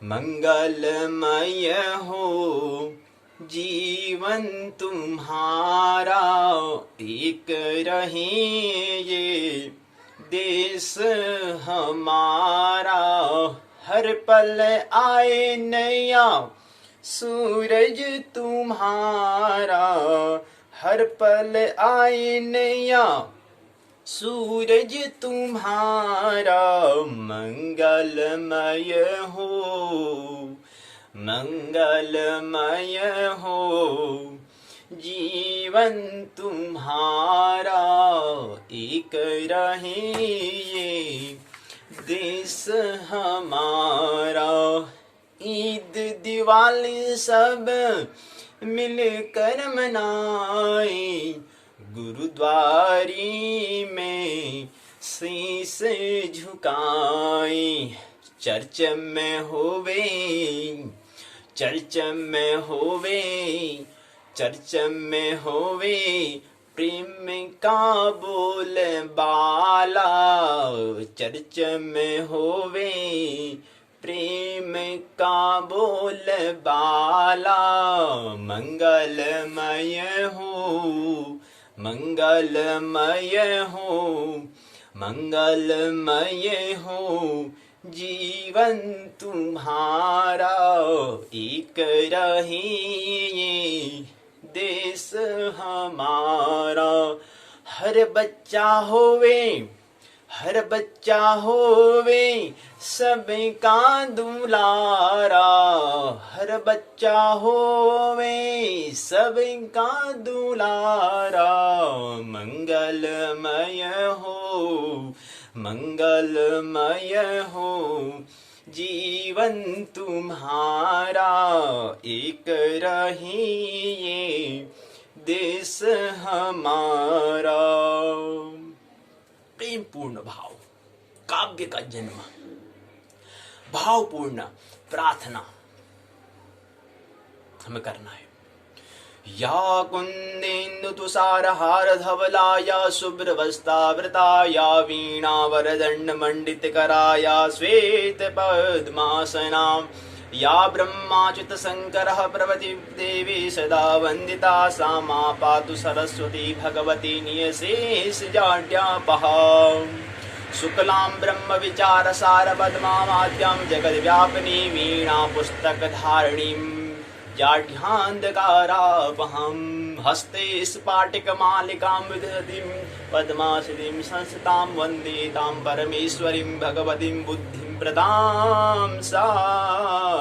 मंगलमय हो जीवन तुम्हारा, एक रहे ये देश हमारा। हर पल आए नया सूरज तुम्हारा, हर पल आए नया सूरज तुम्हारा। मंगलमय हो, मंगलमय हो जीवन तुम्हारा। एक रहे ये देश हमारा। ईद दिवाली सब मिलकर मनाए, गुरुद्वारे में शीस झुकाए, चर्च में होवे, चर्च में होवे, चर्च में होवे, प्रेम का बोल बाला, चर्च में होवे, प्रेम का बोल बाला, मंगलमय हो, मंगलमय हो, मंगलमय हो, जीवन तुम्हारा एक रहे, ये देश हमारा। हर बच्चा होवे, हर बच्चा होवे, सबका दुलारा, हर बच्चा होवे, सबका दुलारा, मंगलमय हो, मंगलमय हो, जीवन तुम्हारा एक रहे, ये देश हमारा। प्रेम पूर्ण भाव, काव्य का जन्म, भावपूर्ण प्रार्थना हमें करना है। या कुंदेन्दु तुषार हार धवला, या शुभ्रवस्त्रावृता, या वीणा वरदंड मंडित करा, या श्वेत पद्मासना, या ब्रह्माच्युत शंकरः प्रभृति देवी सदा वंदिता, सा मा पातु सरस्वती भगवती नियशेष जाड्यापः। शुक्लां ब्रह्म विचार सार पद्माद्यां जगद व्यापिनी, वीणा पुस्तक धारिणीं जाढ्यान्धकारापहं, हस्ते स्फाटिक मालिकां विदधतीं पद्मासनीं संस्थितां, वन्दे तां परमेश्वरीं भगवतीं बुद्धिं प्रदां शारदाम्।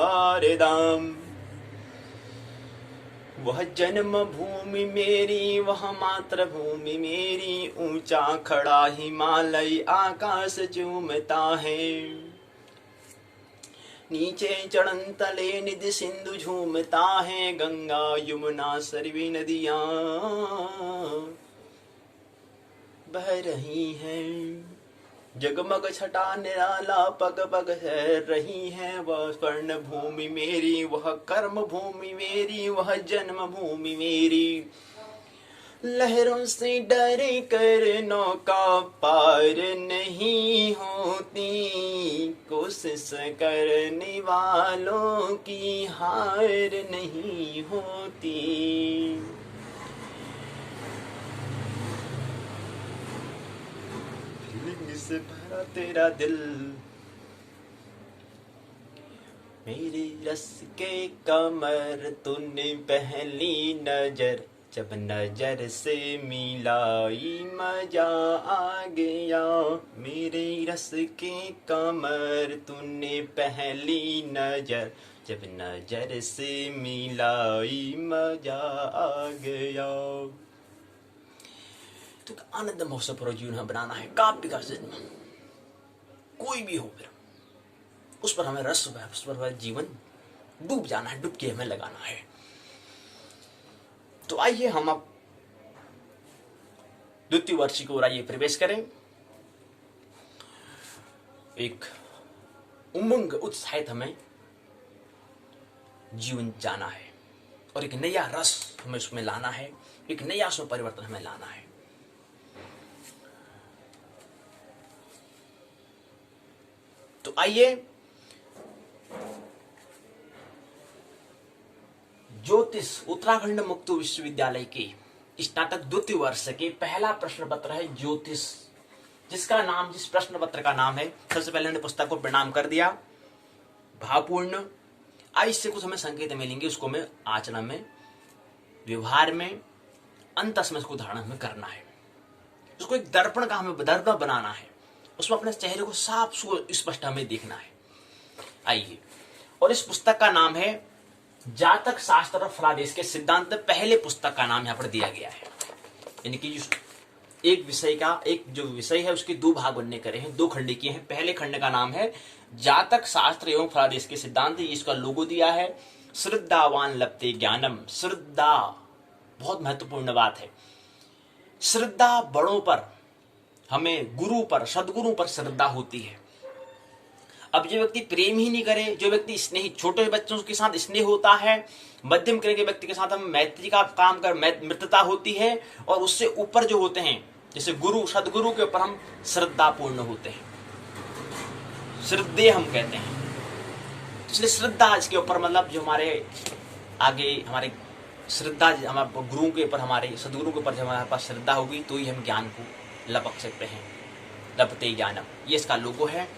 वह जन्म भूमि मेरी, वह मातृभूमि मेरी, ऊंचा खड़ा हिमालय आकाश चूमता है, नीचे चढ़न तले निधि सिंधु झूमता है, गंगा यमुना सरवी नदियां बह रही हैं, जगमग छटा निराला पग पग है रही है। वह स्वर्ण भूमि मेरी, वह कर्म भूमि मेरी, वह जन्म भूमि मेरी, लहरों से डर कर नौका पार नहीं होती, कोशिश करने वालों की हार नहीं होती। फीलिंग से भरा तेरा दिल, मेरी रस के कमर तूने पहली नजर जब नजर से मिलाई, मजा आ गया। मेरे रस के कमर तूने पहली नजर जब नजर से मिलाई, मजा आ गया। तो आनंद महोत्सव पर जीवन हमें बनाना है, काव्य का जन्म कोई भी हो, फिर उस पर हमें रस, उस पर हमें जीवन डूब जाना है, डुबकी हमें लगाना है। तो आइए हम अब द्वितीय वर्ष की ओर आइए प्रवेश करें। एक उमंग उत्साहित हमें जीवन जाना है और एक नया रस हमें उसमें लाना है, एक नया उसमें परिवर्तन हमें लाना है। तो आइए ज्योतिष उत्तराखंड मुक्त विश्वविद्यालय के स्नातक द्वितीय वर्ष के पहला प्रश्न पत्र है ज्योतिष, जिसका नाम, जिस प्रश्न पत्र का नाम है, सबसे पहले हमने पुस्तक को प्रणाम कर दिया, भावपूर्ण। आज से कुछ हमें संकेत मिलेंगे, उसको हमें आचरण में, व्यवहार में, अंतस में इसको धारण हमें करना है। उसको एक दर्पण का हमें दर्पण बनाना है, उसमें अपने चेहरे को साफ स्पष्ट हमें देखना है। आइए, और इस पुस्तक का नाम है जातक शास्त्र और फलादेश के सिद्धांत। पहले पुस्तक का नाम यहाँ पर दिया गया है, यानी कि एक विषय का, एक जो विषय है उसके दो भाग बनने करे हैं, दो खंड किए हैं। पहले खंड का नाम है जातक शास्त्र एवं फलादेश के सिद्धांत, इसका लोगो दिया है श्रद्धावान लभते ज्ञानम। श्रद्धा बहुत महत्वपूर्ण बात है, श्रद्धा बड़ों पर हमें गुरु पर, सदगुरु पर श्रद्धा होती है। अब जो व्यक्ति प्रेम ही नहीं करे, जो व्यक्ति स्नेही, छोटे बच्चों के साथ स्नेह होता है, मध्यम क्रम के व्यक्ति के साथ हम मैत्री का काम कर, मित्रता होती है, और उससे ऊपर जो होते हैं जैसे गुरु, सदगुरु के ऊपर हम श्रद्धापूर्ण होते हैं, श्रद्धेय हम कहते हैं। इसलिए श्रद्धा इसके ऊपर मतलब जो हमारे आगे हमारे श्रद्धा, हमारे गुरु के ऊपर, हमारे सदगुरु के ऊपर जब हमारे पास श्रद्धा होगी तो ही हम ज्ञान को लपक सकते हैं। लपते ज्ञानम, ये इसका लोगो है।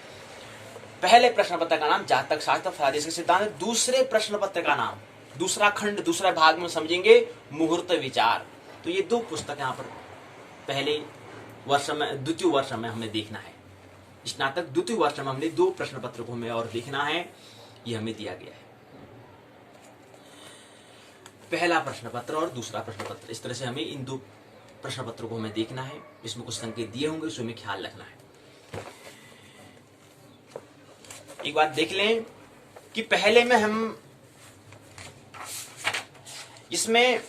पहले प्रश्न पत्र का नाम जातक शास्त्र फलादेश के सिद्धांत। दूसरे प्रश्न पत्र का नाम, दूसरा खंड, दूसरा भाग में समझेंगे मुहूर्त विचार। तो ये दो पुस्तक यहाँ पर पहले वर्ष में, द्वितीय वर्ष में हमें देखना है। स्नातक द्वितीय वर्ष में हमने दो प्रश्न पत्र को हमें और देखना है, ये हमें दिया गया है। पहला प्रश्न पत्र और दूसरा प्रश्न पत्र, इस तरह से हमें इन दो प्रश्न पत्रों को हमें देखना है। इसमें कुछ संकेत दिए होंगे, उसमें हमें ख्याल रखना है। एक बात देख लें कि पहले में हम इसमें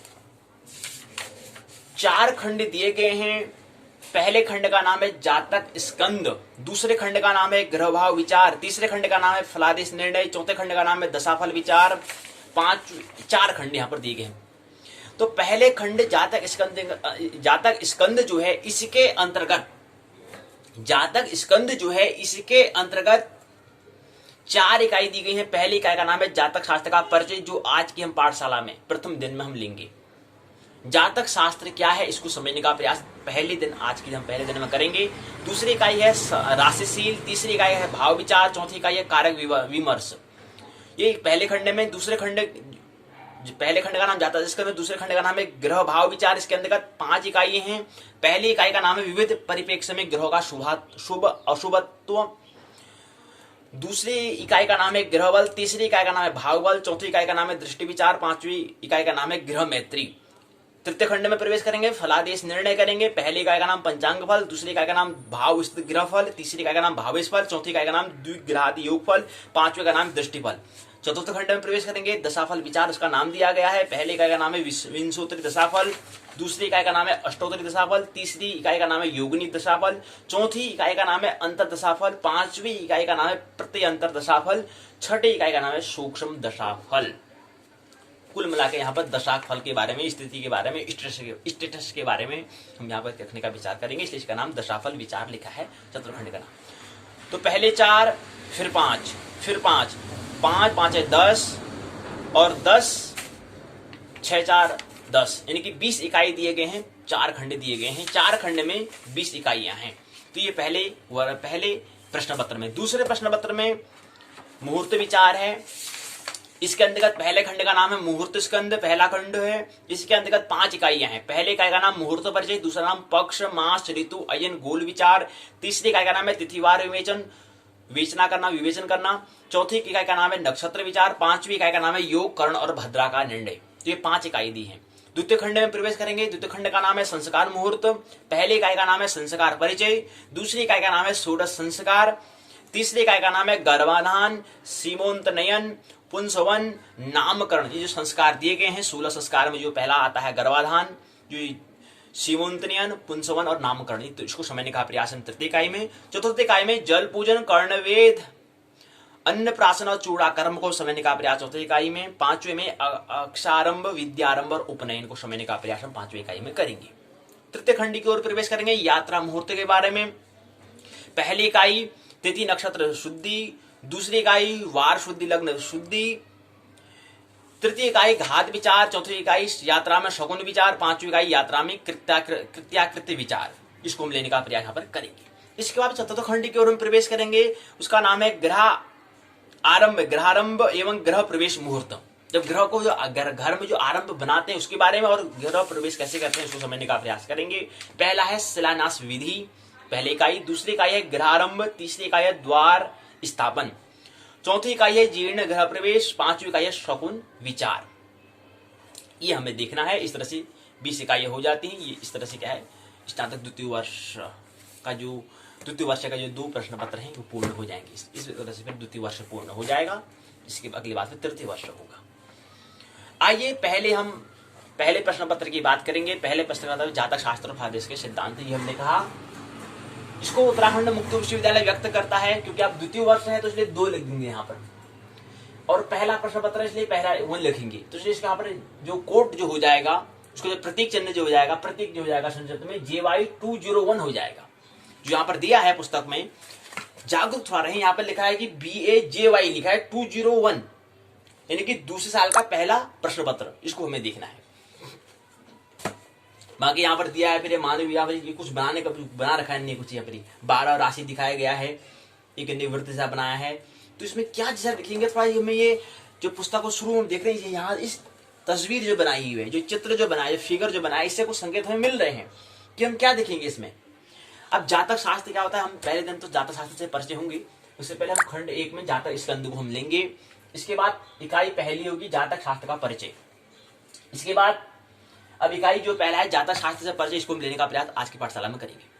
4 खंड दिए गए हैं। पहले खंड का नाम है जातक स्कंद, दूसरे खंड का नाम है ग्रह भाव विचार, तीसरे खंड का नाम है फलादेश निर्णय, चौथे खंड का नाम है दशाफल विचार। 4 खंड यहां पर दिए गए हैं। तो पहले खंड जातक स्कंद जो है इसके अंतर्गत, जातक स्कंद जो है इसके अंतर्गत 4 इकाई दी गई है। पहली इकाई का नाम है जातक शास्त्र का परिचय, जो आज की हम पाठशाला में प्रथम दिन में हम लेंगे। जातक शास्त्र क्या है इसको समझने का प्रयास आज की हम पहले दिन में करेंगे। दूसरी इकाई है राशिशील, तीसरी इकाई है भाव विचार, चौथी इकाई है कारक विमर्श। ये पहले खंड में, पहले खंड का नाम जातक स्कंद, दूसरे खंड का नाम है ग्रह भाव विचार। इसके अंतर्गत 5 इकाई हैं। पहली इकाई का नाम है विविध परिप्रेक्ष्य में ग्रहों का शुभ अशुभत्व, दूसरी इकाई का नाम है ग्रह बल, तीसरी इकाई का नाम है भाव बल, चौथी इकाई का नाम है दृष्टि विचार, 5वीं इकाई का नाम है ग्रह मैत्री। तृतीय खंड में प्रवेश करेंगे, फलादेश निर्णय करेंगे। पहली इकाई का नाम पंचांग फल, दूसरी इकाई का नाम भाव स्थित ग्रह फल, तीसरी इकाई का नाम भावेश फल, चौथी इकाई का नाम द्विग्रहादि योग फल, 5वें का नाम दृष्टि फल। चतुर्थ खंड में प्रवेश करेंगे, दशाफल विचार उसका नाम दिया गया है। पहली इकाई का नाम है विंशोत्तरी दशाफल, दूसरी इकाई का नाम है अष्टोत्तरी दशाफल, तीसरी इकाई का नाम है योगिनी दशाफल, चौथी इकाई का नाम है अंतर दशाफल, 5वीं इकाई का नाम है प्रति अंतर दशाफल, 6ठी इकाई का नाम है सूक्ष्म दशाफल। कुल मिला के यहाँ पर दशाक फल के बारे में, स्थिति के बारे में, स्टेटस के बारे में हम यहाँ पर रखने का विचार करेंगे, इसलिए इसका नाम दशाफल विचार लिखा है, चतुर्खंड का नाम। तो पहले 4, फिर 5, फिर 5, 5 5 है 10, और 10 6 4 10, यानी कि 20 इकाई दिए गए हैं। 4 खंड दिए गए हैं, 4 खंड में 20 इकाइयां हैं। तो ये पहले प्रश्न पत्र में। दूसरे प्रश्न पत्र में मुहूर्त विचार है। इसके अंतर्गत पहले खंड का नाम है मुहूर्त स्कंद, पहला खंड है। इसके अंतर्गत 5 इकाइयां हैं। पहले इकाई का नाम मुहूर्त परिचय, दूसरा नाम पक्ष, मास, ऋतु, अयन, गोल विचार, तीसरी इकाई का नाम है तिथिवार विवेचन करना, चौथी इकाई का नाम है नक्षत्र विचार, 5वीं इकाई का नाम है योग, कर्ण और भद्रा का निर्णय। तो ये 5 इकाई दी है। द्वितीय खंड में प्रवेश करेंगे। द्वितीय खंड का नाम है संस्कार मुहूर्त, पहली इकाई का नाम है संस्कार परिचय, दूसरी इकाई का नाम है षोडश संस्कार, तीसरी इकाई का नाम है गर्भाधान, सीमोन्तनयन, पुंसवन, नामकरण। ये जो संस्कार दिए गए हैं 16 संस्कार में जो पहला आता है गर्भाधान, जो सीमोन्तनयन, पुंसवन और नामकरण, तो इसको समझने का प्रयास है तृतीय इकाई में। चतुर्थ इकाई में जल पूजन, कर्णवेद, अन्नप्राशन और चूड़ाकर्म को समझने का प्रयास चौथी इकाई में। 5वें में अक्षारंभ, विद्यारंभ और उपनयन को समझने का प्रयास हम 5वीं इकाई में करेंगे। तृतीय खंड की ओर प्रवेश करेंगे, यात्रा मुहूर्त के बारे में। पहली इकाई तिथि नक्षत्र शुद्धि, दूसरी इकाई वार शुद्धि लग्न शुद्धि, तृतीय इकाई घात विचार, चौथी इकाई यात्रा में शकुन विचार, 5वीं इकाई यात्रा में कृत्याकृत्य विचार। इसको हम लेने का प्रयास यहाँ पर करेंगे। इसके बाद चतुर्थ खंड की ओर हम प्रवेश करेंगे, उसका नाम है ग्रहारंभ एवं ग्रह प्रवेश मुहूर्त। जब ग्रह को घर में जो आरंभ बनाते हैं उसके बारे में और ग्रह प्रवेश कैसे करते हैं उसको समझने का प्रयास करेंगे। पहला है शिलान्यास विधि, पहली इकाई। दूसरी इकाई है ग्रहारंभ, तीसरी इकाई है द्वार स्थापन, चौथी इकाई है जीर्ण गृह प्रवेश, 5वीं इकाई है शकुन विचार। ये हमें देखना है। इस तरह से 20 इकाइयां हो जाती हैं। ये इस तरह से क्या है, स्नातक द्वितीय वर्ष का जो 2 प्रश्न पत्र हैं वो पूर्ण हो जाएंगे। इस तरह से फिर द्वितीय वर्ष पूर्ण हो जाएगा। इसके अगली बात फिर तृतीय वर्ष होगा। आइए पहले हम पहले प्रश्न पत्र की बात करेंगे। पहले प्रश्न पत्र जातक शास्त्र और फलादेश के सिद्धांत। ये हमने कहा इसको उत्तराखंड मुक्त विश्वविद्यालय व्यक्त करता है, क्योंकि आप द्वितीय वर्ष है तो इसलिए 2 लिख देंगे यहाँ पर, और पहला प्रश्न पत्र है इसलिए पहला 1 लिखेंगे। तो इसलिए यहाँ पर जो कोट जो हो जाएगा, उसको जो प्रतीक चिन्ह जो हो जाएगा, प्रतीक जो हो जाएगा संक्षिप्त में JY201 हो जाएगा, जो यहाँ पर दिया है पुस्तक में। जागरूक थोड़ा रहे, यहाँ पर लिखा है कि BAJY लिखा है 201, यानी कि दूसरे साल का पहला प्रश्न पत्र, इसको हमें देखना है। बाकी यहाँ पर दिया है, फिर मानव यहाँ पर कुछ बनाने का बना रखा है, नहीं कुछ यहाँ पर 12 राशि दिखाया गया है, एक निवृत्त सा बनाया है। तो इसमें क्या जैसा लिखेंगे, थोड़ा हमें ये जो पुस्तक को शुरू में देख रहे हैं, यहाँ इस तस्वीर जो बनाई हुई है, जो चित्र जो बनाया, फिगर जो बनाया, इससे कुछ संकेत हमें मिल रहे हैं कि हम क्या देखेंगे इसमें। अब जातक शास्त्र क्या होता है, हम पहले दिन तो जातक शास्त्र से परिचय होंगे, उससे पहले हम खंड 1 में जातक स्कंद को हम लेंगे। इसके बाद इकाई पहली होगी जातक शास्त्र का परिचय। इसके बाद अब इकाई जो पहला है जातक शास्त्र से परिचय, इसको हम लेने का प्रयास आज की पाठशाला में करेंगे।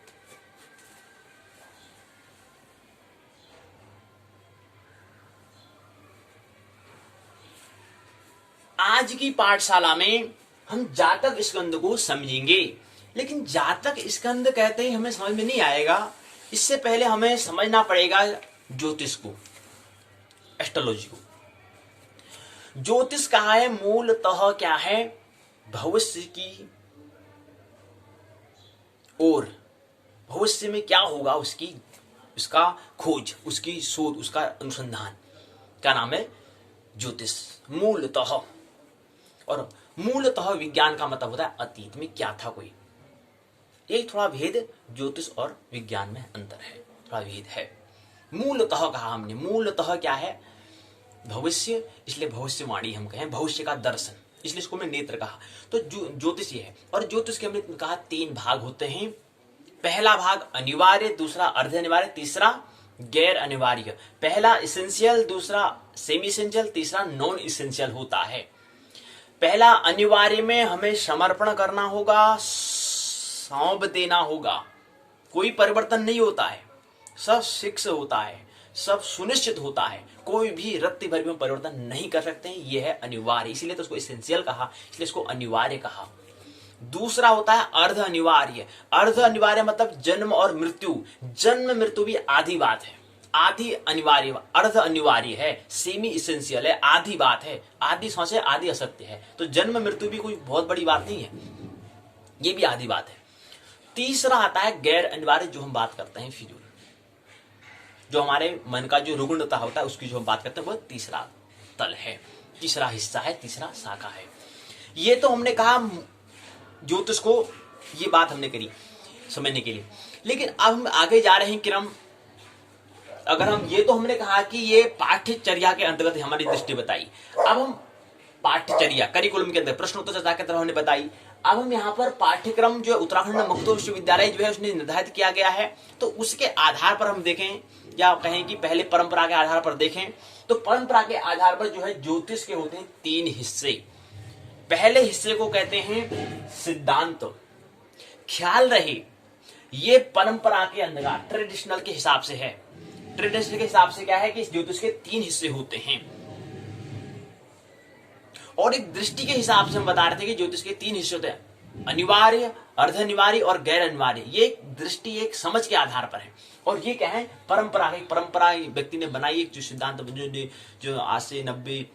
आज की पाठशाला में हम जातक स्कंद को समझेंगे, लेकिन जातक स्कंद कहते ही हमें समझ में नहीं आएगा। इससे पहले हमें समझना पड़ेगा ज्योतिष को, एस्ट्रोलॉजी को। ज्योतिष कहा है, मूलतः क्या है, भविष्य की और भविष्य में क्या होगा उसका खोज, उसकी शोध, उसका अनुसंधान, क्या नाम है, ज्योतिष मूलतः। और मूलतः विज्ञान का मतलब होता है अतीत में क्या था कोई। एक थोड़ा भेद ज्योतिष और विज्ञान में अंतर है, थोड़ा भेद है। मूलतः कहा हमने, मूलतः क्या है, भविष्य, इसलिए भविष्यवाणी हम कहें, भविष्य का दर्शन, इसलिए इसको हमने नेत्र कहा। तो ज्योतिष ये है, और ज्योतिष के हमने कहा 3 भाग होते हैं। पहला भाग अनिवार्य, दूसरा अर्ध अनिवार्य, तीसरा गैर अनिवार्य। पहला इसेंशियल, दूसरा सेमी इसेंशियल, तीसरा नॉन इसेंशियल होता है। पहला अनिवार्य में हमें समर्पण करना होगा, सौंप देना होगा, कोई परिवर्तन नहीं होता है, सब फिक्स होता है, सब सुनिश्चित होता है, कोई भी रत्ती भर में परिवर्तन नहीं कर सकते हैं, यह है अनिवार्य, इसीलिए तो उसको एसेंशियल कहा, इसलिए इसको अनिवार्य कहा। दूसरा होता है अर्ध अनिवार्य। अर्ध अनिवार्य मतलब जन्म और मृत्यु, जन्म मृत्यु भी आधी बात है, आधी अनिवार्य, अर्ध अनिवार्य है, सेमी इसेंशियल है, आधी बात है, आधी सोच है, आधी असत्य है। तो जन्म मृत्यु भी कोई बहुत बड़ी बात नहीं है, ये भी आधी बात है। तीसरा आता है गैर अनिवार्य, जो हम बात करते हैं फिजूल, जो हमारे मन का जो रुग्णता होता है उसकी जो हम बात करते हैं, वो तीसरा तल है, तीसरा हिस्सा है, तीसरा शाखा है। ये तो हमने कहा ज्योतिष को, ये बात हमने करी समझने के लिए। लेकिन अब हम आगे जा रहे हैं क्रम। अगर हम ये तो हमने कहा कि ये पाठ्यचर्या के अंतर्गत हमारी दृष्टि बताई, अब हम पाठ्यचर्या करिकुलम के अंदर प्रश्नोत्तर चर्चा की तरह हमने बताई। अब हम यहाँ पर पाठ्यक्रम जो उत्तराखंड मुक्त विश्वविद्यालय जो है उसने निर्धारित किया गया है, तो उसके आधार पर हम देखें, या कहें कि पहले परंपरा के आधार पर देखें, तो परंपरा के आधार पर जो है ज्योतिष के होते हैं 3 हिस्से। पहले हिस्से को कहते हैं सिद्धांत। ख्याल रहे ये परंपरा के अंदर ट्रेडिशनल के हिसाब से है। ट्रेडिशनल के हिसाब से क्या है कि इस ज्योतिष के 3 हिस्से होते हैं, और एक दृष्टि के हिसाब से हम बता रहे थे कि ज्योतिष के 3 हिस्से होते हैं, अनिवार्य, अर्ध अनिवार्य और गैर अनिवार्य। ये एक दृष्टि, एक समझ के आधार पर है। और ये क्या है, परंपरा व्यक्ति ने बनाई एक जो सिद्धांत, जो आज से 90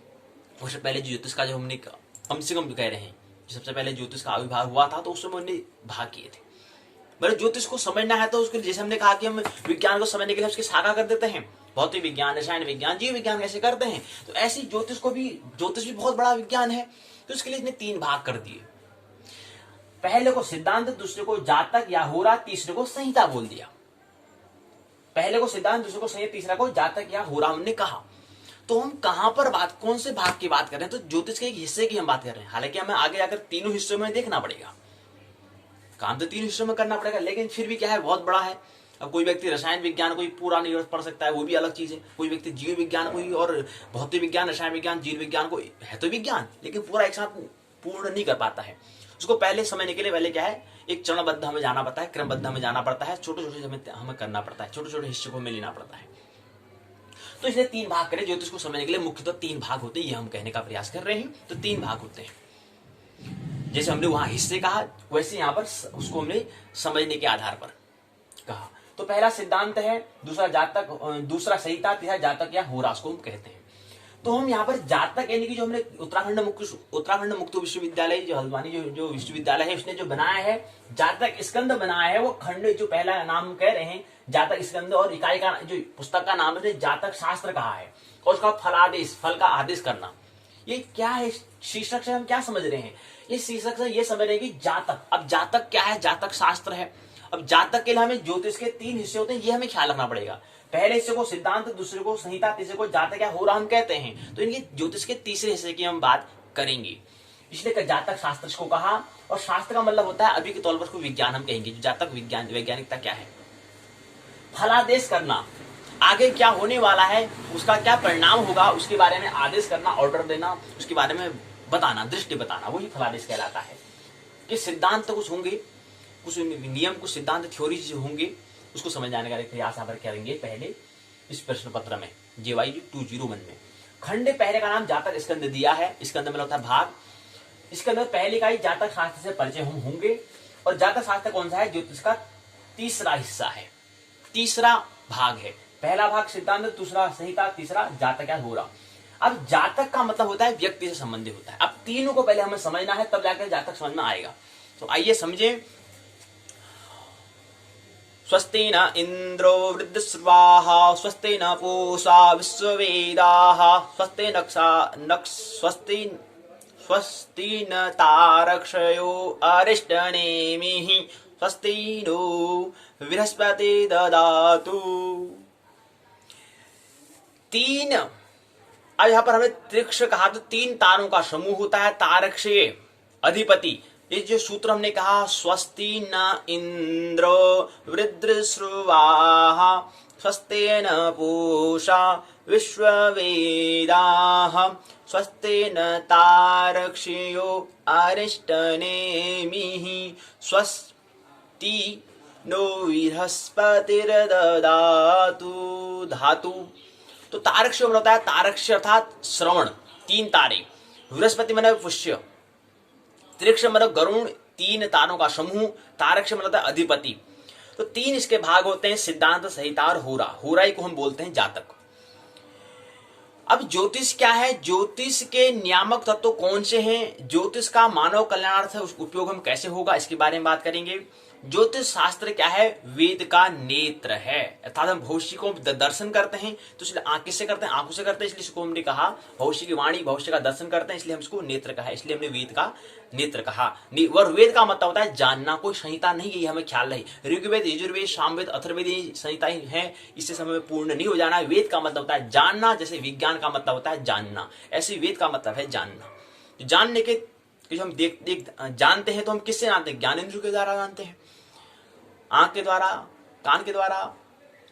वर्ष पहले ज्योतिष का जो हमने कम से कम कह रहे हैं, सबसे पहले ज्योतिष का आविर्भाव हुआ था, तो उस समय उन्होंने भाग किए थे। मतलब ज्योतिष को समझना है तो उसके, जैसे हमने कहा कि हम विज्ञान को समझने के लिए उसकी शाखा कर देते हैं, भौतिक विज्ञान, रसायन विज्ञान, जीव विज्ञान ऐसे करते हैं, तो ऐसी ज्योतिष भी बहुत बड़ा विज्ञान है, तो इसके लिए इसने 3 भाग कर दिए। पहले को सिद्धांत, दूसरे को जातक या होरा, तीसरे को संहिता बोल दिया। पहले को सिद्धांत, दूसरे को संहिता, तीसरा को जातक या होरा हमने कहा। तो हम कहां पर कौन से भाग की बात कर रहे हैं, तो ज्योतिष के एक हिस्से की हम बात कर रहे हैं। हालांकि हमें आगे जाकर 3 हिस्सों में देखना पड़ेगा, काम तो 3 हिस्सों में करना पड़ेगा, लेकिन फिर भी क्या है, बहुत बड़ा है। अब कोई व्यक्ति रसायन विज्ञान कोई पूरा नहीं पढ़ सकता है, वो भी अलग चीज है। कोई व्यक्ति जीव विज्ञान कोई और भौतिक विज्ञान, रसायन विज्ञान, जीव विज्ञान को है तो विज्ञान, लेकिन पूरा एक साथ पूर्ण नहीं कर पाता है। उसको पहले समझने के लिए पहले क्या है, एक चरणबद्ध हमें जाना पड़ता है, क्रमबद्ध हमें जाना पड़ता है, छोटे छोटे हमें करना पड़ता है, छोटे छोटे हिस्सों को हमें लेना पड़ता है। तो इसलिए 3 भाग करें ज्योतिष को समझने के लिए, मुख्यतः 3 भाग होते हैं, ये हम कहने का प्रयास कर रहे हैं। तो 3 भाग होते हैं, जैसे हमने वहां हिस्से कहा, वैसे यहां पर उसको हमने समझने के आधार पर कहा। तो पहला सिद्धांत है, दूसरा जातक, दूसरा संहिता, तीसरा जातक या होरा उसको हम कहते हैं। तो हम यहाँ पर जातक यानी कि जो हमने उत्तराखंड मुक्त विश्वविद्यालय जो हल्द्वानी जो विश्वविद्यालय है उसने जो बनाया है जातक स्कंद बनाया है, वो खंड जो पहला नाम कह रहे हैं जातक स्कंद, और इकाई का जो पुस्तक का नाम है जातक शास्त्र कहा है, और उसका फलादेश, फल का आदेश करना। ये क्या है, शीर्षक से हम क्या समझ रहे हैं, ये शीर्षक से ये समझ रहे हैं कि जातक, अब जातक क्या है, जातक शास्त्र है। अब जातक के लिए हमें ज्योतिष के 3 हिस्से होते हैं, ये हमें ख्याल रखना पड़ेगा। पहले हिस्से को सिद्धांत, दूसरे को संहिता, तीसरे को जातक या होरा हम कहते हैं। तो इनके ज्योतिष के तीसरे हिस्से की हम बात करेंगे, इसलिए जातक शास्त्र को कहा। और शास्त्र का मतलब होता है अभी के तौर पर उसको विज्ञान हम कहेंगे। जातक विज्ञान, वैज्ञानिकता क्या है, फलादेश करना, आगे क्या होने वाला है, उसका क्या परिणाम होगा, उसके बारे में आदेश करना, ऑर्डर देना, उसके बारे में बताना, दृष्टि बताना, वही फलादेश कहलाता है। कि सिद्धांत तो कुछ होंगे, कुछ नियम, कुछ सिद्धांत, थ्योरी जो होंगे, उसको समझ जाने का प्रयास यहाँ पर करेंगे पहले इस प्रश्न पत्र में, JY 201 में। खंड पहले का नाम जातक स्कंद दिया है, स्कंद में होता है भाग। इसके अंदर पहले का ही जातक शास्त्र से परिचय हम होंगे। और जातक शास्त्र कौन सा है, ज्योतिष का तीसरा हिस्सा है, तीसरा भाग है। पहला भाग सिद्धांत, दूसरा संहिता, तीसरा जातक या होरा। अब जातक का मतलब होता है व्यक्ति से संबंधित होता है। अब तीनों को पहले हमें समझना है, तब जाकर जातक समझ में आएगा। तो आइए समझे। स्वस्ति न इंद्रो वृद्धस्वाहा, स्वस्ति न पूषा विश्ववेदाः, स्वस्ति न तारक्षयो अरिष्टनेमिः, स्वस्ति नो बृहस्पति ददातु। 3, अब यहां पर हमें त्रिक्ष कहा तो 3 तारों का समूह होता है। तारक्षय अधिपति, ये जो सूत्र हमने कहा, स्वस्ति न इंद्रो वृद्धस्वाः, स्वस्ति न पूषा विश्ववेदाः, स्वस्ति न तारक्षयो अरिष्टनेमिः, स्वस्ति नो बृहस्पतिर्ददातु। धातु तो तारक्ष होता है, तारक्ष अर्थात श्रवण, 3 तारे, बृहस्पति मन पुष्य, त्रिक्ष मन गरुण, 3 तारों का समूह, तारक्ष मन होता है अधिपति। तो 3 इसके भाग होते हैं, सिद्धांत, संहिता और होरा। होराई को हम बोलते हैं जातक। अब ज्योतिष क्या है, ज्योतिष के नियामक तत्व कौन से हैं, ज्योतिष का मानव कल्याणार्थ उपयोग हम कैसे होगा, इसके बारे में बात करेंगे। ज्योतिष शास्त्र क्या है, वेद का नेत्र है, अर्थात हम भविष्य को दर्शन करते हैं, तो इसलिए आंख से करते हैं, आंखों से करते हैं, इसलिए इसको हमने कहा भविष्य की वाणी, भविष्य का दर्शन करते हैं, इसलिए हम इसको नेत्र कहा, इसलिए हमने वेद का नेत्र कहा। और वेद का मतलब होता है जानना, कोई संहिता नहीं है, हमें ख्याल नहीं। ऋग्वेद, यजुर्वेद, सामवेद, अथर्ववेद संहिताएं हैं, इससे समय पूर्ण नहीं हो जाना। वेद का मतलब होता है जानना, जैसे विज्ञान का मतलब होता है जानना, ऐसे वेद का मतलब है जानना। जानने के जो हम देख जानते हैं, तो हम किससे जानते हैं, ज्ञानेंद्रियों के द्वारा जानते हैं, आंख के द्वारा, कान के द्वारा,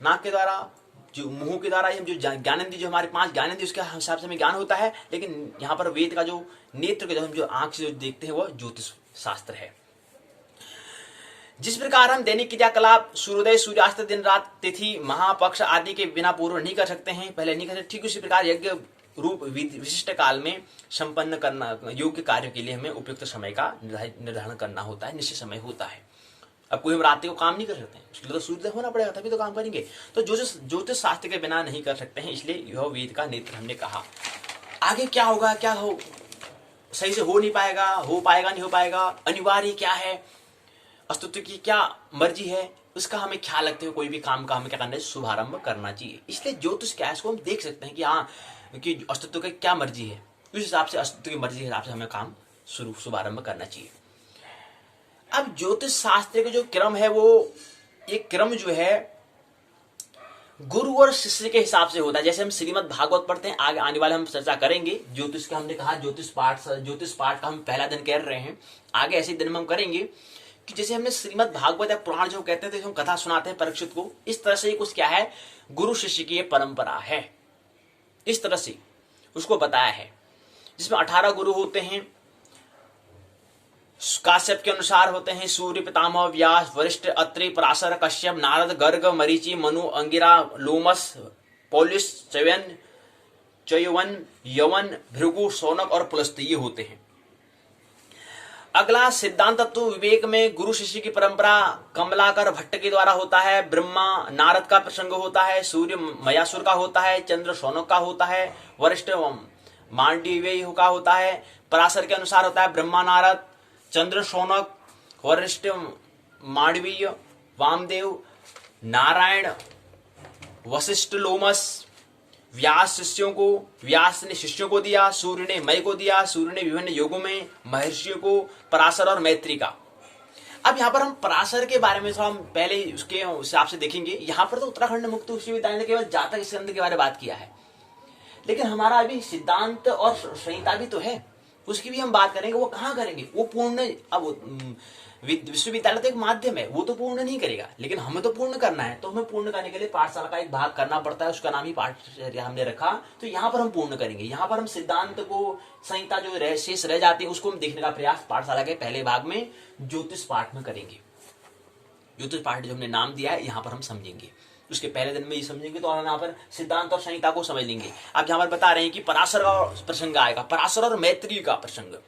नाक के द्वारा, जो मुंह के द्वारा, हम जो ज्ञानेंद्रिय, जो हमारे 5 ज्ञानेंद्रिय, उसके हिसाब से हमें ज्ञान होता है। लेकिन यहाँ पर वेद का जो नेत्र के जो हम जो आंख से जो देखते हैं, वो ज्योतिष शास्त्र है। जिस प्रकार हम दैनिक क्रियाकलाप, सूर्योदय, सूर्यास्त, दिन रात, तिथि, महापक्ष आदि के बिना पूर्व नहीं कर सकते हैं, पहले नहीं कर सकते, ठीक उसी प्रकार यज्ञ रूप विशिष्ट काल में संपन्न करना योग्य कार्य के लिए हमें उपयुक्त समय का निर्धारण करना होता है, निश्चित समय होता है। अब कोई हम रात को काम नहीं कर सकते हैं, उसके लिए तो सूर्योदय होना पड़ेगा, तभी तो काम करेंगे। तो ज्योतिष शास्त्र के बिना नहीं कर सकते हैं, इसलिए यह वेद का नेत्र हमने कहा। आगे क्या होगा, क्या हो सही से हो नहीं पाएगा, हो पाएगा नहीं हो पाएगा, अनिवार्य क्या है, अस्तित्व की क्या मर्जी है, उसका हमें ख्याल रखते हुए कोई भी काम का हमें क्या करना है, शुभारंभ करना चाहिए। इसलिए ज्योतिष क्या है, इसको हम देख सकते हैं कि हाँ, कि अस्तित्व की क्या मर्जी है, उस हिसाब से अस्तित्व की मर्जी के हिसाब से हमें काम शुभारंभ करना चाहिए। अब ज्योतिष शास्त्र का जो क्रम है, वो एक क्रम जो है गुरु और शिष्य के हिसाब से होता है। जैसे हम श्रीमद् भागवत पढ़ते हैं, आगे आने वाले हम चर्चा करेंगे ज्योतिष का, हमने कहा ज्योतिष पाठ का हम पहला दिन कर रहे हैं, आगे ऐसे दिन में हम करेंगे कि जैसे हमने श्रीमद् भागवत या पुराण जो कहते थे, हम कथा सुनाते हैं परीक्षित को, इस तरह से कुछ क्या है, गुरु शिष्य की परंपरा है, इस तरह से उसको बताया है, जिसमें 18 गुरु होते हैं। काश्यप के अनुसार होते हैं सूर्य, पितामह, व्यास, वरिष्ठ, अत्रि, पराशर, कश्यप, नारद, गर्ग, मरीचि, मनु, अंगिरा, लोमस, पौलिस, च्यवन, यवन, भृगु, शौनक और पुलस्त्य, ये होते हैं। अगला सिद्धांत तत्व विवेक में गुरु शिष्य की परंपरा कमलाकर भट्ट के द्वारा होता है। ब्रह्मा नारद का प्रसंग होता है, सूर्य मयासुर का होता है, चंद्र शौनक का होता है, वरिष्ठ मांडव्य का होता है। पराशर के अनुसार होता है ब्रह्मा नारद, चंद्र शौनक, वरिष्ठ मांडवीय, वामदेव, नारायण, वशिष्ठ लोमस। व्यास ने शिष्यों को दिया, सूर्य ने मय को दिया, सूर्य ने विभिन्न योगों में महर्षियों को, पराशर और मैत्री का। अब यहाँ पर हम पराशर के बारे में थोड़ा हम पहले उसके हिसाब से देखेंगे। यहाँ पर तो उत्तराखंड मुक्त विश्वविद्यालय ने केवल जातक स्कंद के बारे में बात किया है, लेकिन हमारा अभी सिद्धांत और संहिता भी तो है, उसकी भी हम बात करेंगे। वो कहाँ करेंगे? वो पूर्ण, अब विश्वविद्यालय तो एक माध्यम है, वो तो पूर्ण नहीं करेगा, लेकिन हमें तो पूर्ण करना है। तो हमें पूर्ण करने के लिए पाठशाला का एक भाग करना पड़ता है, उसका नाम ही पाठचर्या हमने रखा। तो यहाँ पर हम पूर्ण करेंगे। यहाँ पर हम सिद्धांत को, संहिता जो शेष रह जाती है उसको हम देखने का प्रयास पाठशाला के पहले भाग में ज्योतिष पाठ में करेंगे। ज्योतिष पाठ जो हमने नाम दिया है यहाँ पर हम समझेंगे, उसके पहले दिन में ये समझेंगे तो हम यहाँ पर सिद्धांत और संहिता को समझ लेंगे। अब यहाँ पर बता रहे हैं कि पराशर का प्रसंग आएगा, पराशर और मैत्री का प्रसंग,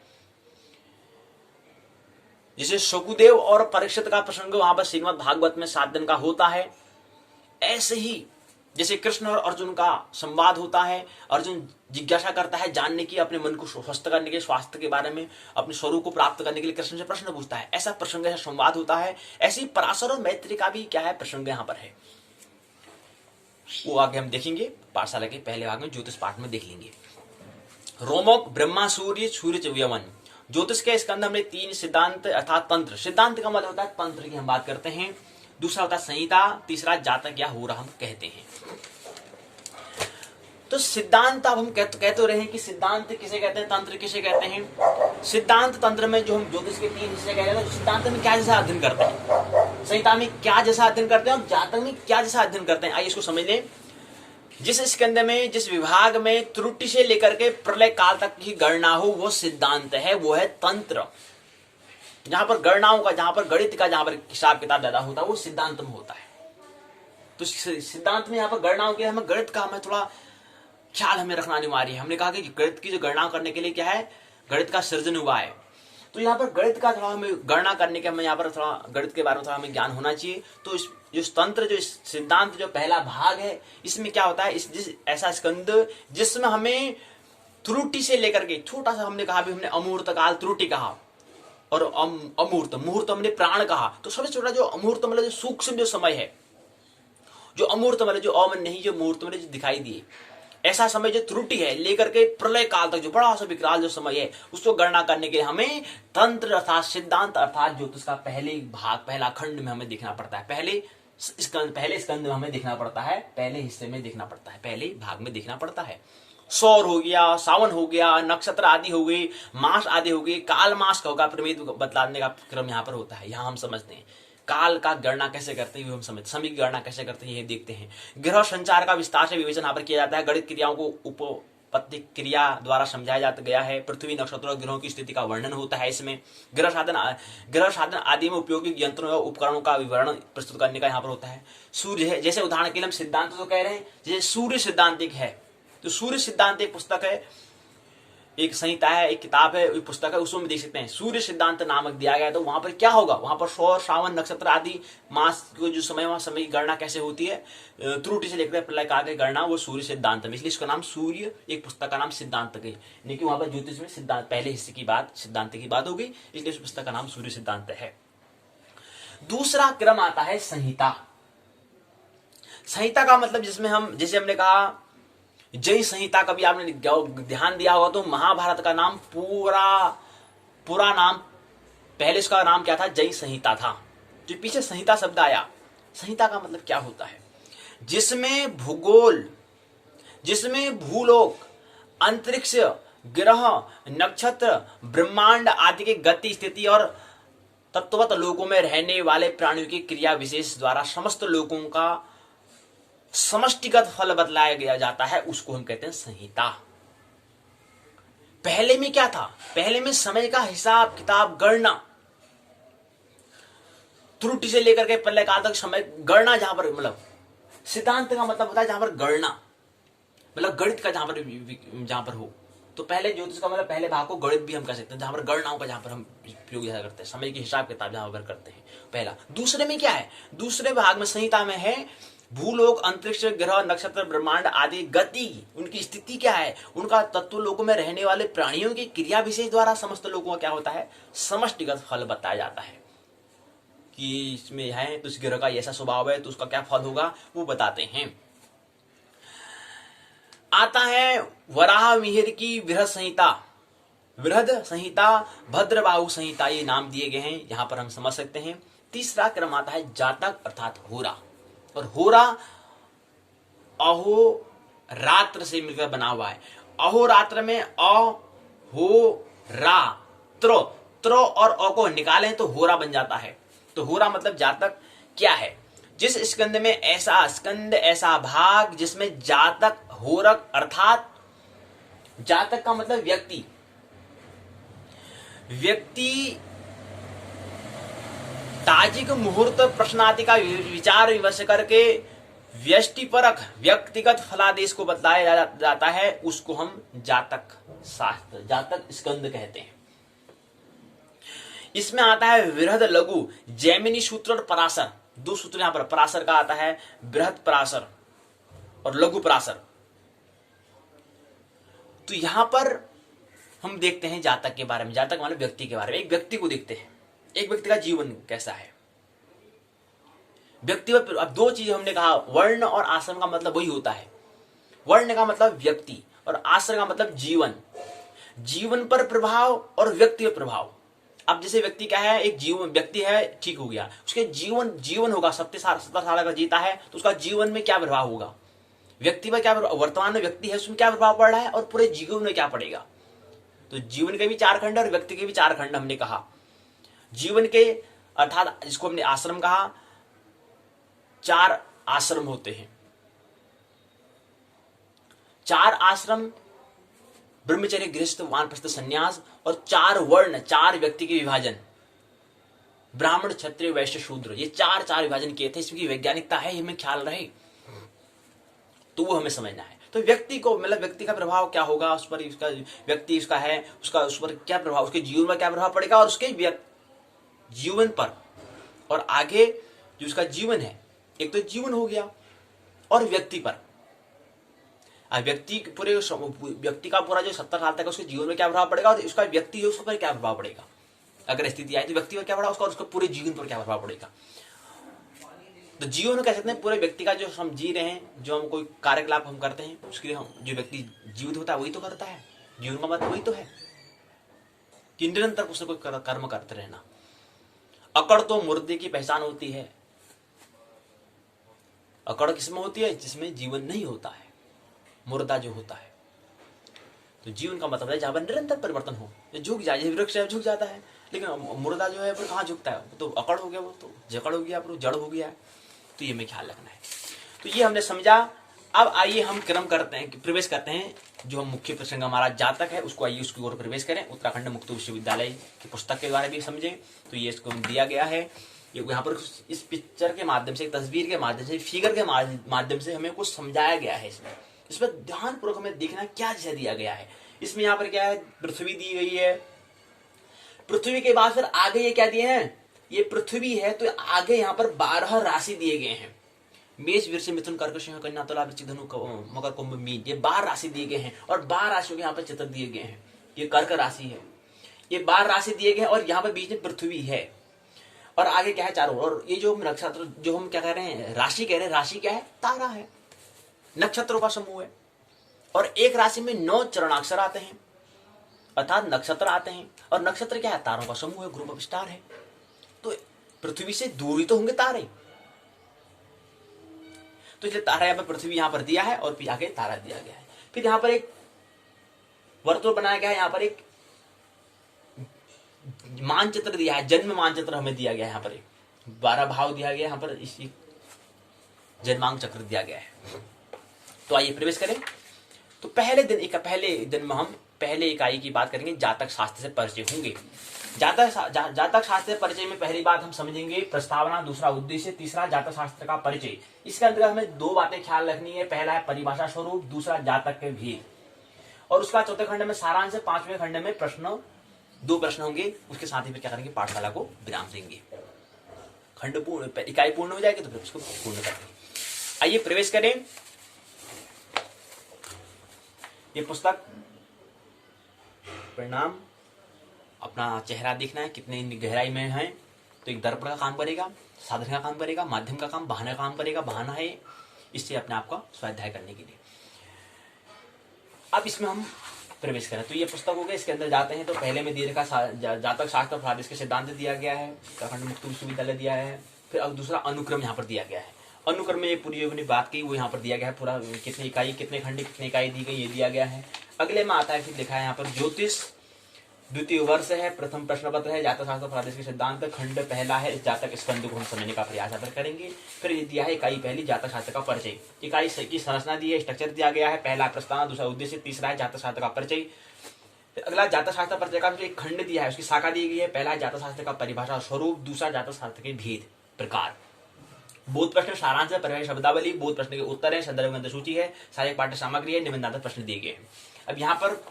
जिसे शकुदेव और परीक्षित का प्रसंग वहां पर श्रीमद् भागवत में 7 दिन का होता है। ऐसे ही जैसे कृष्ण और अर्जुन का संवाद होता है, अर्जुन जिज्ञासा करता है जानने की, अपने मन को स्वस्थ करने के, स्वास्थ्य के बारे में, अपने स्वरूप को प्राप्त करने के लिए कृष्ण से प्रश्न पूछता है। ऐसा प्रसंग, ऐसा संवाद होता है। ऐसे ही पराशर और मैत्री का भी क्या है प्रसंग यहाँ पर है, वो आगे हम देखेंगे पाठशाला के पहले भाग में ज्योतिष पाठ में देख लेंगे। रोमक ब्रह्मा सूर्य सूर्य व्यवन। ज्योतिष के स्कंद हमने 3 सिद्धांत अर्थात तंत्र, सिद्धांत का मतलब होता है तंत्र की हम बात करते हैं। दूसरा होता है संहिता, तीसरा जातक या होरा हम कहते हैं। तो सिद्धांत अब हम कहते रहे हैं कि सिद्धांत किसे कहते हैं, तंत्र किसे कहते हैं। सिद्धांत तंत्र में जो हम ज्योतिष के 3 हिस्से कह रहे हैं, सिद्धांत में क्या जैसा अध्ययन करते हैं, संहिता में क्या जैसा अध्ययन करते हैं और जातक में क्या जैसा अध्ययन करते हैं। आइए इसको समझ लें। जिस स्कंद में, जिस विभाग में त्रुटि से लेकर के प्रलय काल तक की गणना हो वो सिद्धांत है, वो है तंत्र। जहां पर गणनाओं का, जहां पर गणित का, जहां पर हिसाब किताब ज्यादा होता है वो सिद्धांत में होता है। तो सिद्धांत में यहाँ पर गणनाओं के, हमें गणित का हमें थोड़ा ख्याल हमें रखना अनिवार्य है। हमने कहा कि गणित की जो गणना करने के लिए क्या है, गणित का सृजन हुआ है। तो यहाँ पर गणित का थोड़ा हमें गणना करने के, हमें यहाँ पर थोड़ा गणित के बारे में थोड़ा हमें ज्ञान होना चाहिए। तो इस जो तंत्र, जो सिद्धांत जो पहला भाग है, इसमें क्या होता है, इस ऐसा स्कंद जिसमें हमें त्रुटि से लेकर के छोटा सा, हमने कहा भी, हमने अमूर्त काल त्रुटि कहा, और अमूर्त मुहूर्त हमने प्राण कहा। तो सबसे छोटा जो अमूर्त मतलब जो सूक्ष्म जो समय है, जो अमूर्त मतलब जो अमन नहीं, जो मुहूर्त मतलब जो दिखाई दिए, ऐसा समय जो त्रुटि है लेकर के प्रलय काल तक जो बड़ा सा विकराल जो समय है, उसको गणना करने के लिए हमें तंत्र अर्थात सिद्धांत अर्थात ज्योतिष का पहले भाग, पहला खंड में हमें देखना पड़ता है। पहले स्कंद में हमें देखना पड़ता है, पहले हिस्से में देखना पड़ता है, पहले भाग में देखना पड़ता है। सौर हो गया, सावन हो गया, नक्षत्र आदि हो गए, मास आदि हो गए, काल मास का होगा, प्रमेद बतलाने का क्रम यहाँ पर होता है। यहाँ हम समझते हैं काल का गणना कैसे करते हैं, हम समझ, समय की गणना कैसे करते हैं ये देखते हैं। ग्रह संचार का विस्तार से विवेचन यहाँ पर किया जाता है। गणित क्रियाओं को उपपत्ति क्रिया द्वारा समझाया जाता गया है। पृथ्वी, नक्षत्र और ग्रहों की स्थिति का वर्णन होता है इसमें। ग्रह साधन आदि में उपयोगी यंत्रों और उपकरणों का विवरण प्रस्तुत करने का यहाँ पर होता है। सूर्य है, जैसे उदाहरण के लिए हम सिद्धांत तो कह रहे हैं, जैसे सूर्य सिद्धांत एक है, तो सूर्य सिद्धांत एक पुस्तक है, एक संहिता है, एक किताब है, एक पुस्तक है, उसमें देख सकते हैं सूर्य सिद्धांत नामक दिया गया है। तो वहां पर क्या होगा, वहां पर सौर, सावन, नक्षत्र आदि मास को जो समय, वहां समय की गणना कैसे होती है, त्रुटि से लेकर प्रलय काल की गणना, वो सूर्य सिद्धांत में, इसलिए इसका नाम सूर्य, एक पुस्तक का नाम सिद्धांत है। लेकिन वहां पर ज्योतिष में सिद्धांत पहले हिस्से की बात, सिद्धांत की बात होगी, इसलिए उस पुस्तक का नाम सूर्य सिद्धांत है। दूसरा क्रम आता है संहिता। संहिता का मतलब जिसमें हम, जैसे हमने कहा जय संहिता, कभी आपने ध्यान दिया होगा तो महाभारत का नाम पूरा नाम, पहले इसका नाम क्या था, जय संहिता था। जो पीछे संहिता शब्द आया, संहिता का मतलब क्या होता है, जिसमें भूगोल, जिसमें भूलोक, अंतरिक्ष, ग्रह, नक्षत्र, ब्रह्मांड आदि की गति, स्थिति और तत्वत लोकों में रहने वाले प्राणियों की क्रिया विशेष द्वारा समस्त लोगों का समष्टिगत फल बतलाया गया जाता है, उसको हम कहते हैं संहिता। पहले में क्या था, पहले में समय का हिसाब किताब, गणना, त्रुटि से लेकर के प्रलय काल तक समय गणना, जहां पर मतलब सिद्धांत का मतलब होता है जहां पर गणना, मतलब गणित का जहां पर हो, तो पहले ज्योतिष का मतलब पहले भाग को गणित भी हम कह सकते हैं, जहां पर गणनाओं का जहां पर हम उपयोग करते हैं, समय के हिसाब किताब जहां पर करते हैं पहला। दूसरे में क्या है, दूसरे भाग में संहिता में है भूलोक, अंतरिक्ष, ग्रह, नक्षत्र, ब्रह्मांड आदि गति, उनकी स्थिति क्या है, उनका तत्व लोकों में रहने वाले प्राणियों की क्रिया विशेष द्वारा समस्त लोगों का क्या होता है, समष्टिगत फल बताया जाता है कि इसमें है तो इस ग्रह का ऐसा स्वभाव है तो उसका क्या फल होगा वो बताते हैं। आता है वराह मिहिर की बृहद संहिता, बृहद संहिता, भद्रबाहु संहिता, ये नाम दिए गए हैं, यहां पर हम समझ सकते हैं। तीसरा क्रम आता है जातक अर्थात होरा, और होरा अहो रात्र से मिलकर बना हुआ है। अहोरात्र में अ हो रा त्र, त्र और अ को निकालें तो होरा बन जाता है। तो होरा मतलब जातक क्या है, जिस स्कंद में ऐसा स्कंद, ऐसा भाग जिसमें जातक होरक अर्थात जातक का मतलब व्यक्ति, व्यक्ति ताजिक मुहूर्त प्रश्नादि का विचार विमर्श करके व्यष्टिपरक व्यक्तिगत फलादेश को बताया जाता है, उसको हम जातक शास्त्र, जातक स्कंद कहते हैं। इसमें आता है बृहद, लघु, जैमिनी सूत्र और पराशर, दो सूत्र यहां पर, पराशर का आता है बृहद पराशर और लघु पराशर। तो यहां पर हम देखते हैं जातक के बारे में, जातक मतलब व्यक्ति के बारे में, एक व्यक्ति को देखते हैं, एक व्यक्ति का जीवन कैसा है। व्यक्ति अब दो चीजें हमने कहा, वर्ण और आश्रम का मतलब वही होता है। वर्ण का मतलब व्यक्ति और आश्रम का मतलब जीवन, जीवन पर प्रभाव और व्यक्ति पर प्रभाव। अब जैसे व्यक्ति क्या है, एक जीवन व्यक्ति है, ठीक हो गया, उसके जीवन होगा, 70 साल का जीता है तो उसका जीवन में क्या प्रभाव होगा, व्यक्ति पर क्या वर्तमान में व्यक्ति है उसमें क्या प्रभाव पड़ रहा है और पूरे जीवन में क्या पड़ेगा। तो जीवन के भी 4 खंड और व्यक्ति के भी 4 खंड हमने कहा। जीवन के अर्थात जिसको हमने आश्रम कहा, 4 आश्रम होते हैं, 4 आश्रम, ब्रह्मचर्य, गृहस्थ, वानप्रस्थ, संन्यास, और 4 वर्ण, 4 व्यक्ति के विभाजन, ब्राह्मण, क्षत्रिय, वैश्य, शूद्र, ये 4 विभाजन किए थे। इसकी वैज्ञानिकता है, हमें ख्याल रहे तो वो हमें समझना है। तो व्यक्ति को मतलब व्यक्ति का प्रभाव क्या होगा उस पर, उसका व्यक्ति उसका है, उसका उस पर क्या प्रभाव, उसके जीवन में क्या प्रभाव पड़ेगा और उसके जीवन पर, और आगे जो उसका जीवन है, एक तो जीवन हो गया और व्यक्ति पर। व्यक्ति का पूरा जो 70 साल तक उसके जीवन में क्या प्रभाव पड़ेगा और उसका व्यक्ति जो उस पर क्या प्रभाव पड़ेगा। अगर स्थिति आई तो व्यक्ति पर क्या पड़ा उसका, और उसके पूरे जीवन पर क्या प्रभाव पड़ेगा। तो जीवन कह सकते हैं पूरे व्यक्ति का, जो हम जी रहे हैं, जो हम कोई कार्यकलाप हम करते हैं, उसके लिए हम जो व्यक्ति जीवित होता है वही तो करता है, जीवन का मतलब वही तो है कि निरंतर कुछ न कुछ कर्म करते रहना। अकड़ तो मुर्दे की पहचान होती है। अकड़ किसमें होती है, जिसमें जीवन नहीं होता है, मुर्दा जो होता है। तो जीवन का मतलब है जहां पर निरंतर परिवर्तन हो, झुक जाए, जैसे वृक्ष झुक जाता है, लेकिन मुर्दा जो है वो कहाँ झुकता है, तो अकड़ हो गया, वो तो जकड़ हो गया, जड़ हो गया है। तो ये हमें ख्याल रखना है। तो ये हमने समझा। अब आइए हम क्रम करते हैं, प्रवेश करते हैं, जो हम मुख्य प्रसंग हमारा जातक है उसको, आइए उसकी ओर प्रवेश करें। उत्तराखंड मुक्त विश्वविद्यालय की पुस्तक के बारे में भी समझें। तो ये इसको दिया गया है, ये यहाँ पर इस पिक्चर के माध्यम से, तस्वीर के माध्यम से, फिगर के माध्यम से हमें कुछ समझाया गया है। इसमें ध्यानपूर्वक हमें देखना क्या चीज दिया गया है। इसमें यहाँ पर क्या है, पृथ्वी दी गई है, पृथ्वी के बाद फिर आगे ये क्या दिए हैं, ये पृथ्वी है, तो आगे यहाँ पर 12 राशि दिए गए हैं। मेष, वृष, मिथुन, कर्क, सिंह, कन्या, तुला, वृश्चिक, धनु, मकर, कुंभ, मीन, ये 12 राशि दिए गए हैं और 12 राशियों के यहाँ पर चित्र दिए गए हैं। ये कर्क राशि है, ये 12 राशि दिए गए और यहाँ पर बीच में पृथ्वी है और आगे क्या है, चारों। और ये जो नक्षत्र, जो हम क्या कह रहे हैं, राशि कह रहे हैं, राशि क्या है, तारा है, नक्षत्रों का समूह है। और एक राशि में 9 चरणाक्षर आते हैं, अर्थात नक्षत्र आते हैं। और नक्षत्र क्या है, तारों का समूह है, ग्रुप ऑफ स्टार है। तो पृथ्वी से दूरी तो होंगे तारे, तो इसलिए तारा यहाँ पर, पृथ्वी यहाँ पर दिया है और फिर आगे तारा दिया गया है। फिर यहाँ पर एक वर्तुल बनाया गया है, यहाँ पर एक मानचित्र दिया है, जन्म मानचित्र हमें दिया गया है। यहाँ पर एक 12 भाव दिया गया, यहाँ पर इसी जन्मांक चक्र दिया गया है। तो आइए प्रवेश करें। तो पहले दिन में हम पहले इकाई की बात करेंगे, जातक शास्त्र से परिचय होंगे। जातक शास्त्र से परिचय में पहली बात हम समझेंगे प्रस्तावना, दूसरा उद्देश्य, तीसरा जातक शास्त्र का परिचय। इसके अंतर्गत हमें 2 बातें ख्याल रखनी है, पहला है परिभाषा स्वरूप, दूसरा जातक के भेद। और उसका चौथे खंड में सारांश है, 5वें खंड में प्रश्न, 2 प्रश्न होंगे। उसके साथ ही फिर क्या करेंगे, पाठशाला को विराम देंगे। खंड पूर्ण, इकाई पूर्ण हो जाएगी तो फिर उसको पूर्ण करेंगे। आइए प्रवेश करें। ये पुस्तक परिणाम, अपना चेहरा देखना है कितने गहराई में है, तो एक दर्पण का काम करेगा, साधन का काम करेगा, माध्यम का काम, बहाना का काम करेगा। बहाना है इससे अपने आप का स्वाध्याय करने के लिए। अब इसमें हम प्रवेश करें तो ये पुस्तक हो गया। इसके अंदर जाते हैं तो पहले में दीर्घ का जातक शास्त्र प्रादेश के सिद्धांत दिया गया है, उत्तराखंड मुक्त विश्वविद्यालय दिया है। फिर अब दूसरा अनुक्रम यहाँ पर दिया गया है। अनुक्रम में ये पूरी अपनी बात की वो यहाँ पर दिया गया है, पूरा कितनी इकाई, कितने खंड, कितनी इकाई दी गई, ये दिया गया है। अगले में आता है फिर लिखा है यहाँ पर ज्योतिष द्वितीय वर्ष है, प्रथम प्रश्न पत्र है, जातक शास्त्र प्रादेश के सिद्धांत खंड पहला है। इस जातक स्कंद को हम समझने का प्रयास यहाँ पर करेंगे। फिर ये दिया है इकाई पहली, जातक शास्त्र का परिचय। इकाई की संरचना दी है, स्ट्रक्चर दिया गया है, पहला प्रस्ताव, दूसरा उद्देश्य, तीसरा है जातक शास्त्र का परिचय। अगला जातक शास्त्र परिचय का एक खंड दिया है, उसकी शाखा दी गई है। पहला है जातक शास्त्र का परिभाषा स्वरूप, दूसरा जातक शास्त्र के भेद प्रकार। बोध प्रश्न सारांश है, परिभाषा शब्दावली, बोध प्रश्न के उत्तर है, संदर्भ ग्रंथ सूची है, सहायक पाठ्य सामग्री है, निबंधात्मक प्रश्न दिए गए हैं। अब यहाँ पर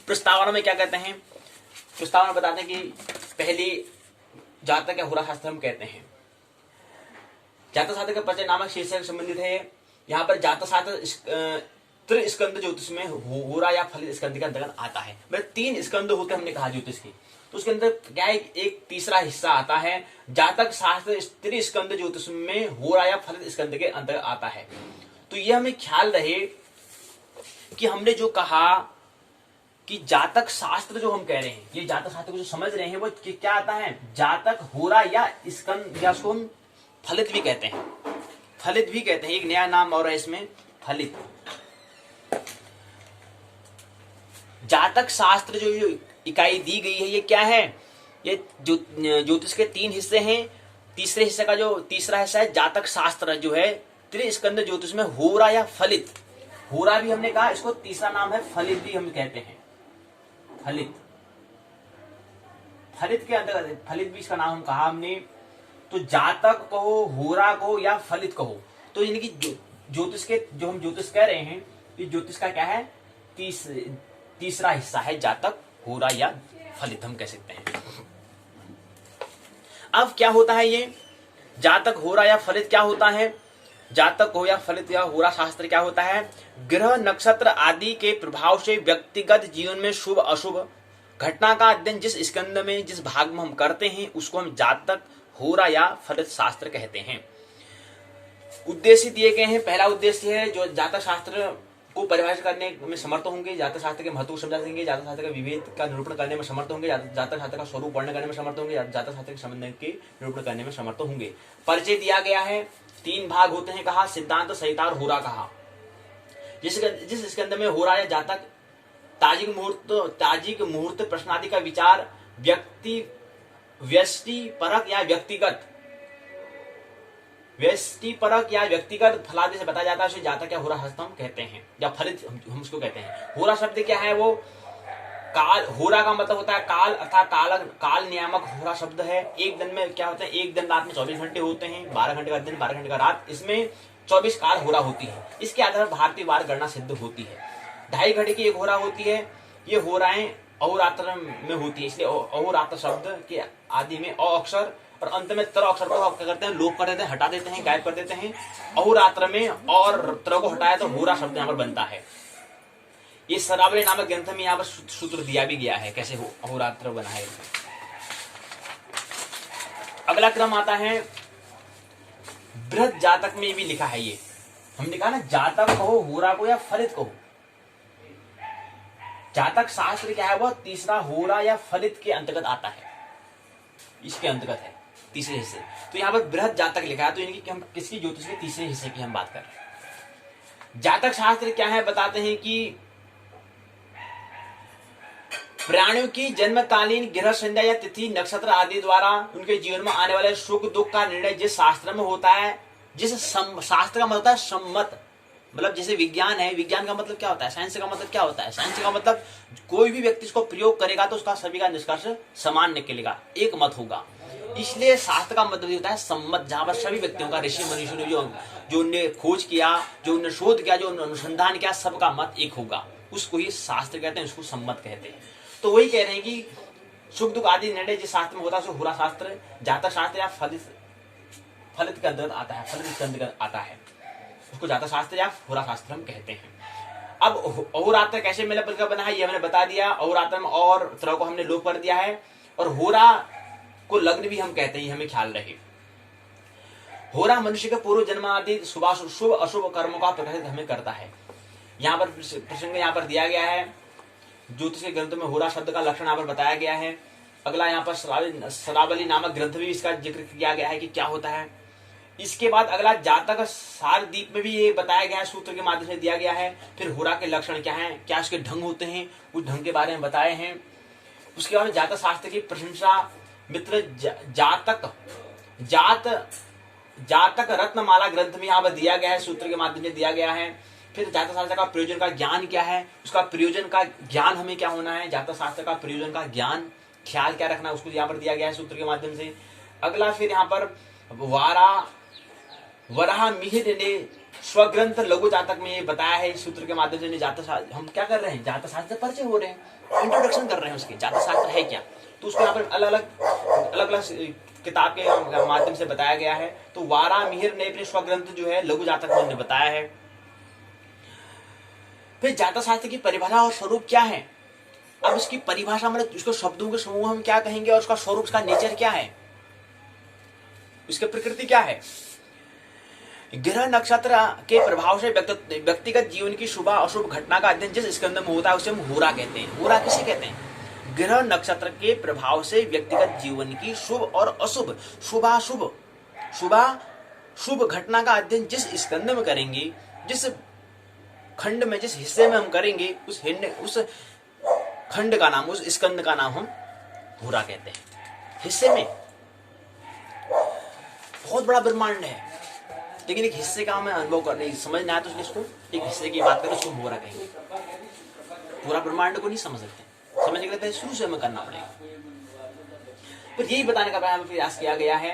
प्रस्तावना में क्या कहते हैं, प्रस्तावना बताते हैं कि पहली जातक या होरा शास्त्र हम कहते हैं। जातक शास्त्र का परिचय नामक शीर्षक संबंधित है। यहाँ पर जातक शास्त्र त्रिस्कंद ज्योतिष में होरा या फलित स्कंद के अंतर्गत आता है। मतलब 3 स्कंद होते हैं हमने कहा ज्योतिष के, तो उसके अंदर क्या है, एक तीसरा हिस्सा आता है। जातक शास्त्र त्रिस्कंद ज्योतिष में होरा या फलित स्कंद के अंतर्गत आता है। तो ये हमें ख्याल रहे कि हमने जो कहा कि जातक शास्त्र जो हम कह रहे हैं, ये जातक शास्त्र को जो समझ रहे हैं वो क्या आता है, जातक होरा या स्कंद, या उसको हम फलित भी कहते हैं, फलित भी कहते हैं। एक नया नाम और है इसमें, फलित। जातक शास्त्र जो इकाई दी गई है ये क्या है, ये ज्योतिष के 3 हिस्से हैं। तीसरे हिस्से का जो तीसरा हिस्सा है जातक शास्त्र जो है त्रिस्कंद ज्योतिष में होरा या फलित, होरा भी हमने कहा, इसको तीसरा नाम है फलित भी हम कहते हैं। फलित, फलित के अंतर्गत, फलित भी इसका नाम हम कहा हमने। तो जातक कहो, होरा कहो या फलित कहो, तो यानी कि ज्योतिष के जो हम ज्योतिष कह रहे हैं, ये ज्योतिष का क्या है, तीसरा हिस्सा है जातक, होरा या फलित हम कह सकते हैं। अब क्या होता है ये जातक, होरा या फलित क्या होता है, जातक हो या फलित या होरा शास्त्र क्या होता है, ग्रह नक्षत्र आदि के प्रभाव से व्यक्तिगत जीवन में शुभ अशुभ घटना का अध्ययन जिस स्कंद में, जिस भाग में हम करते हैं उसको हम जातक, होरा या फलित शास्त्र कहते हैं। उद्देश्य दिए गए हैं। पहला उद्देश्य है जो जातक शास्त्र को परिभाषित करने में समर्थ होंगे, जातक शास्त्र के महत्व को समझा सकेंगे, जातक शास्त्र के विभेद का निरूपण करने में समर्थ होंगे, जातक शास्त्र का स्वरूप वर्णन करने में समर्थ होंगे, जातक शास्त्र के संबंध के निरूपण करने में समर्थ होंगे। परिचय दिया गया है, 3 भाग होते हैं कहा, सिद्धांत, संहिता और होरा कहा। जिस स्कंद में होरा या जातक ताजिक मुहूर्त प्रश्नादि का विचार व्यष्टि परक या व्यक्तिगत फलादि से बताया जाता है, उसे जातक या होरा शास्त्र हम कहते हैं, या फलित हम उसको कहते हैं। होरा शब्द क्या है, वो काल, होरा का मतलब होता है काल, अर्थात काल नियामक होरा शब्द है। एक दिन में क्या होता है, एक दिन रात में 24 घंटे होते हैं, 12 घंटे का दिन, 12 घंटे का रात, इसमें 24 काल होरा होती है। इसके आधार पर भारतीय वार गणना सिद्ध होती है। 2.5 घंटे की एक होरा होती है। ये होराएं अहोरात्र में होती है, इसलिए अहोरात्र शब्द के आदि में अ अक्षर और अंत में त्र अक्षर को क्या करते हैं, लोप कर देते हैं, हटा देते हैं, गायब कर देते हैं। अहोरात्र में और त्र को हटाया तो होरा शब्द यहाँ पर बनता है। ये शरावली नामक ग्रंथ में यहाँ पर सूत्र दिया भी गया है कैसे अहोरात्र बना है। अगला क्रम आता है बृहद जातक में भी लिखा है। ये हमने कहा ना, जातक कहो, होरा को या फलित कहो। जातक शास्त्र क्या है, वह तीसरा होरा या फलित के अंतर्गत आता है, इसके अंतर्गत है, तीसरे हिस्से। तो यहाँ पर बृहद जातक लिखा है, तो यानी कि हम किसकी, ज्योतिष के तीसरे हिस्से की हम बात कर रहे हैं। जातक शास्त्र क्या है, बताते हैं कि प्राणियों की जन्मकालीन ग्रह संध्या या तिथि नक्षत्र आदि द्वारा उनके जीवन में आने वाले सुख दुख का निर्णय जिस शास्त्र में होता है, जिस शास्त्र का मतलब होता है सम्मत, मतलब जैसे विज्ञान है, विज्ञान का मतलब क्या होता है, साइंस का मतलब क्या होता है, साइंस का मतलब कोई भी व्यक्ति इसको प्रयोग करेगा तो उसका सभी का निष्कर्ष समान निकलेगा, एक मत होगा। इसलिए शास्त्र का मतलब होता है सम्मत, जहां पर सभी व्यक्तियों का, ऋषि मनुष्यों ने जो उनने खोज किया, जो उन्होंने शोध किया, जो उन्होंने अनुसंधान किया, सबका मत एक होगा, उसको ही शास्त्र कहते हैं, उसको सम्मत कहते हैं। तो वही कह रहे हैं कि सुख दुख आदि निर्णय जिस शास्त्र में होता है उसको हुरा शास्त्र, जातक शास्त्र या फलित के अंतर्गत आता है, फलित के अंतर्गत आता है, उसको जातक शास्त्र या हुरा शास्त्र हम कहते हैं। अब अहोरात्र कैसे मिला का बना है ये हमने बता दिया। अहोरात्र में और तरह को हमने लोप कर दिया है, और होरा को लग्न भी हम कहते हैं, हमें ख्याल रहे। होरा मनुष्य के पूर्व जन्म आदि शुभ अशुभ कर्मों का प्रकाशित हमें करता है। यहाँ पर प्रसंग यहाँ पर दिया गया है, ज्योतिष के ग्रंथों में होरा शब्द का लक्षण यहाँ पर बताया गया है। अगला यहाँ पर शरावली नामक ग्रंथ भी इसका जिक्र किया गया है कि क्या होता है। इसके बाद अगला जातक सारदीप में भी ये बताया गया है, सूत्र के माध्यम से दिया गया है। फिर होरा के लक्षण क्या हैं, क्या इसके ढंग होते हैं, उस ढंग के बारे में बताए हैं। उसके बाद जातक शास्त्र की प्रशंसा मित्र जातक रत्नमाला ग्रंथ में यहाँ पर दिया गया है, सूत्र के माध्यम से दिया गया है। फिर जातक शास्त्र का प्रयोजन का ज्ञान क्या है, उसका प्रयोजन का ज्ञान हमें क्या होना है, जातक शास्त्र का प्रयोजन का ज्ञान ख्याल क्या रखना, उसको यहाँ पर दिया गया है सूत्र के माध्यम से। अगला फिर यहाँ पर वराह मिहिर ने स्वग्रंथ लघु जातक में ये बताया है सूत्र के माध्यम से। जातक शास्त्र हम क्या कर रहे हैं, जातक शास्त्र परिचय हो रहे हैं, इंट्रोडक्शन कर रहे हैं उसके, जातक शास्त्र है क्या, तो उसको यहाँ पर अलग अलग किताब के माध्यम से बताया गया है। तो वारा मिहिर ने अपने स्वग्रंथ जो है लघु जातक में उन्हें बताया है। फिर जातक शास्त्र की परिभाषा और स्वरूप क्या है। अब इसकी परिभाषा मतलब उसको शब्दों के समूह हम क्या कहेंगे, और उसका स्वरूप, उसका नेचर क्या है, उसकी प्रकृति क्या है। ग्रह नक्षत्र के प्रभाव से व्यक्तिगत जीवन की शुभ अशुभ घटना का अध्ययन जिस स्कंद में होता है उसे हम होरा कहते हैं। होरा किसे कहते हैं, ग्रह नक्षत्र के प्रभाव से व्यक्तिगत जीवन की शुभ और अशुभ शुभ घटना का अध्ययन जिस स्कंद में करेंगे, जिस खंड में, जिस हिस्से में हम करेंगे, उस खंड का नाम, उस स्कंद का नाम हम होरा कहते हैं। हिस्से में बहुत बड़ा ब्रह्मांड है, लेकिन एक हिस्से का हमें अनुभव करने समझना है तो इसको एक हिस्से की बात करें, उसको होरा कहेंगे। पूरा ब्रह्मांड को नहीं समझ सकते, समझने के लिए शुरू से हमें करना पड़ेगा। फिर यही बताने का प्रयास किया गया है।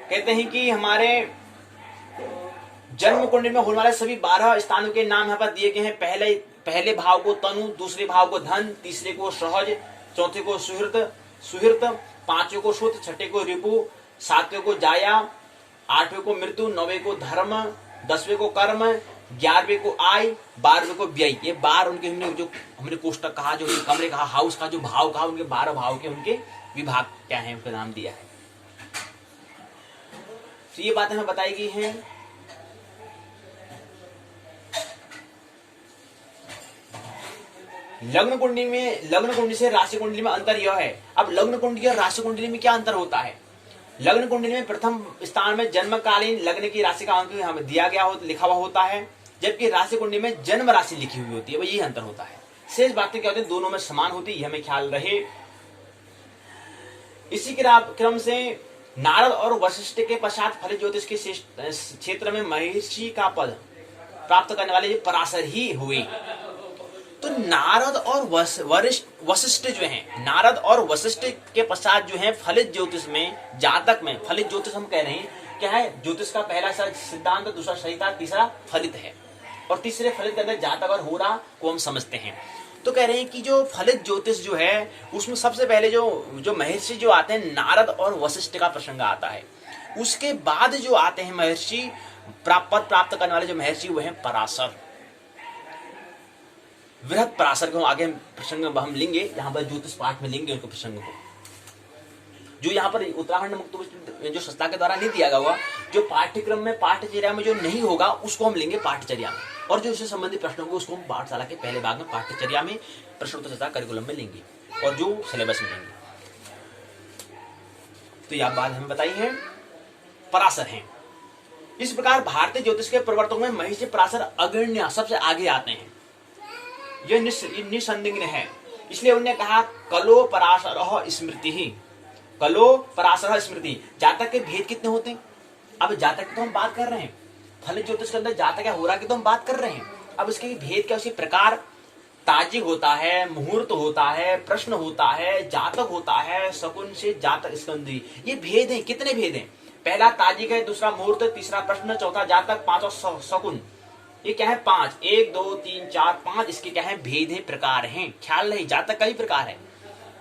कहते हैं कि हमारे जन्म कुंडली में होने वाले सभी 12 स्थानों के नाम यहाँ पर दिए गए हैं। पहले भाव को तनु, दूसरे भाव को धन, तीसरे को सहज, चौथे को सुहृत, पांचवें को सुत, छठे को रिपु, सातवें को जाया, आठवें को मृत्यु, नौवें को धर्म, 10वें को कर्म, 11वें को आय, 12वें को व्यय। ये 12 उनके हमने कोष्टक कहा, जो कमरे कहा, हाउस का जो भाव कहा, उनके 12 भाव के उनके विभाग क्या है, उनका नाम दिया है। तो ये बातें हमें बताई गई हैं। लग्न कुंडली से राशि कुंडली में अंतर यह है। अब लग्न कुंडली और राशि कुंडली में क्या अंतर होता है। लग्न कुंडली में प्रथम स्थान में जन्मकालीन लग्न की राशि का अंक हमें दिया गया लिखा हुआ होता है, जबकि राशि कुंडली में जन्म राशि लिखी हुई होती है। यही अंतर होता है। शेष बातें क्या होती है, दोनों में समान होती है, हमें ख्याल रहे। इसी क्रम से नारद और वशिष्ठ के पश्चात फलित ज्योतिष के क्षेत्र में महर्षि का पद प्राप्त करने वाले पराशर ही हुए। तो नारद और वशिष्ठ जो हैं, नारद और वशिष्ठ के पश्चात जो है फलित ज्योतिष में, जातक में फलित ज्योतिष हम कह रहे हैं क्या है, ज्योतिष का पहला सिद्धांत, दूसरा संहिता, तीसरा फलित है, और तीसरे फलित के अंदर जातक और होरा को हम समझते हैं। तो कह रहे हैं कि जो फलित ज्योतिष जो है उसमें सबसे पहले जो महर्षि जो आते हैं, नारद और वशिष्ठ का प्रसंग आता है। उसके बाद जो आते हैं महर्षि प्राप्त करने वाले जो महर्षि वो है पराशर, वृहत पराशर को आगे प्रसंग हम लेंगे, यहाँ पर ज्योतिष पाठ में लेंगे उनके प्रसंग को। जो यहाँ पर उत्तराखंड मुक्त जो संस्था के द्वारा नहीं दिया गया, जो पाठ्यक्रम में पाठ्यचर्या में जो नहीं होगा उसको हम लेंगे पाठ्यचर्या में, और जो उससे संबंधित प्रश्न होंगे उसको हम पाठशाला के पहले भाग में पाठ्यचर्या में प्रश्नोत्तर सत्र करिकुलम में लेंगे, और जो सिलेबस में लेंगे। तो यह बात हमें बताई है, पराशर हैं। इस प्रकार भारतीय ज्योतिष के प्रवर्तकों में महर्षि पराशर अग्रण्य सबसे आगे आते हैं। यह निसंदिग्ध है, इसलिए उन्होंने कहा कलो पराशर स्मृति ही, कलो पराशर स्मृति। जातक के भेद कितने होते हैं। अब जातक की तो हम बात कर रहे हैं, फलित ज्योतिष के अंदर जातक या होरा की तो हम बात कर रहे हैं। अब इसके भेद क्या, उसी प्रकार ताजिक होता है, मुहूर्त होता है, प्रश्न होता है, जातक होता है, शकुन से जातक स्कंदी, ये भेद हैं। कितने भेद हैं। पहला ताजिक है, दूसरा मुहूर्त, तीसरा प्रश्न, चौथा जातक, पांचवा शकुन। ये क्या है 5, 1 2 3 4 5 इसके क्या है भेद है, प्रकार हैं। ख्याल नहीं, जातक का ही प्रकार है।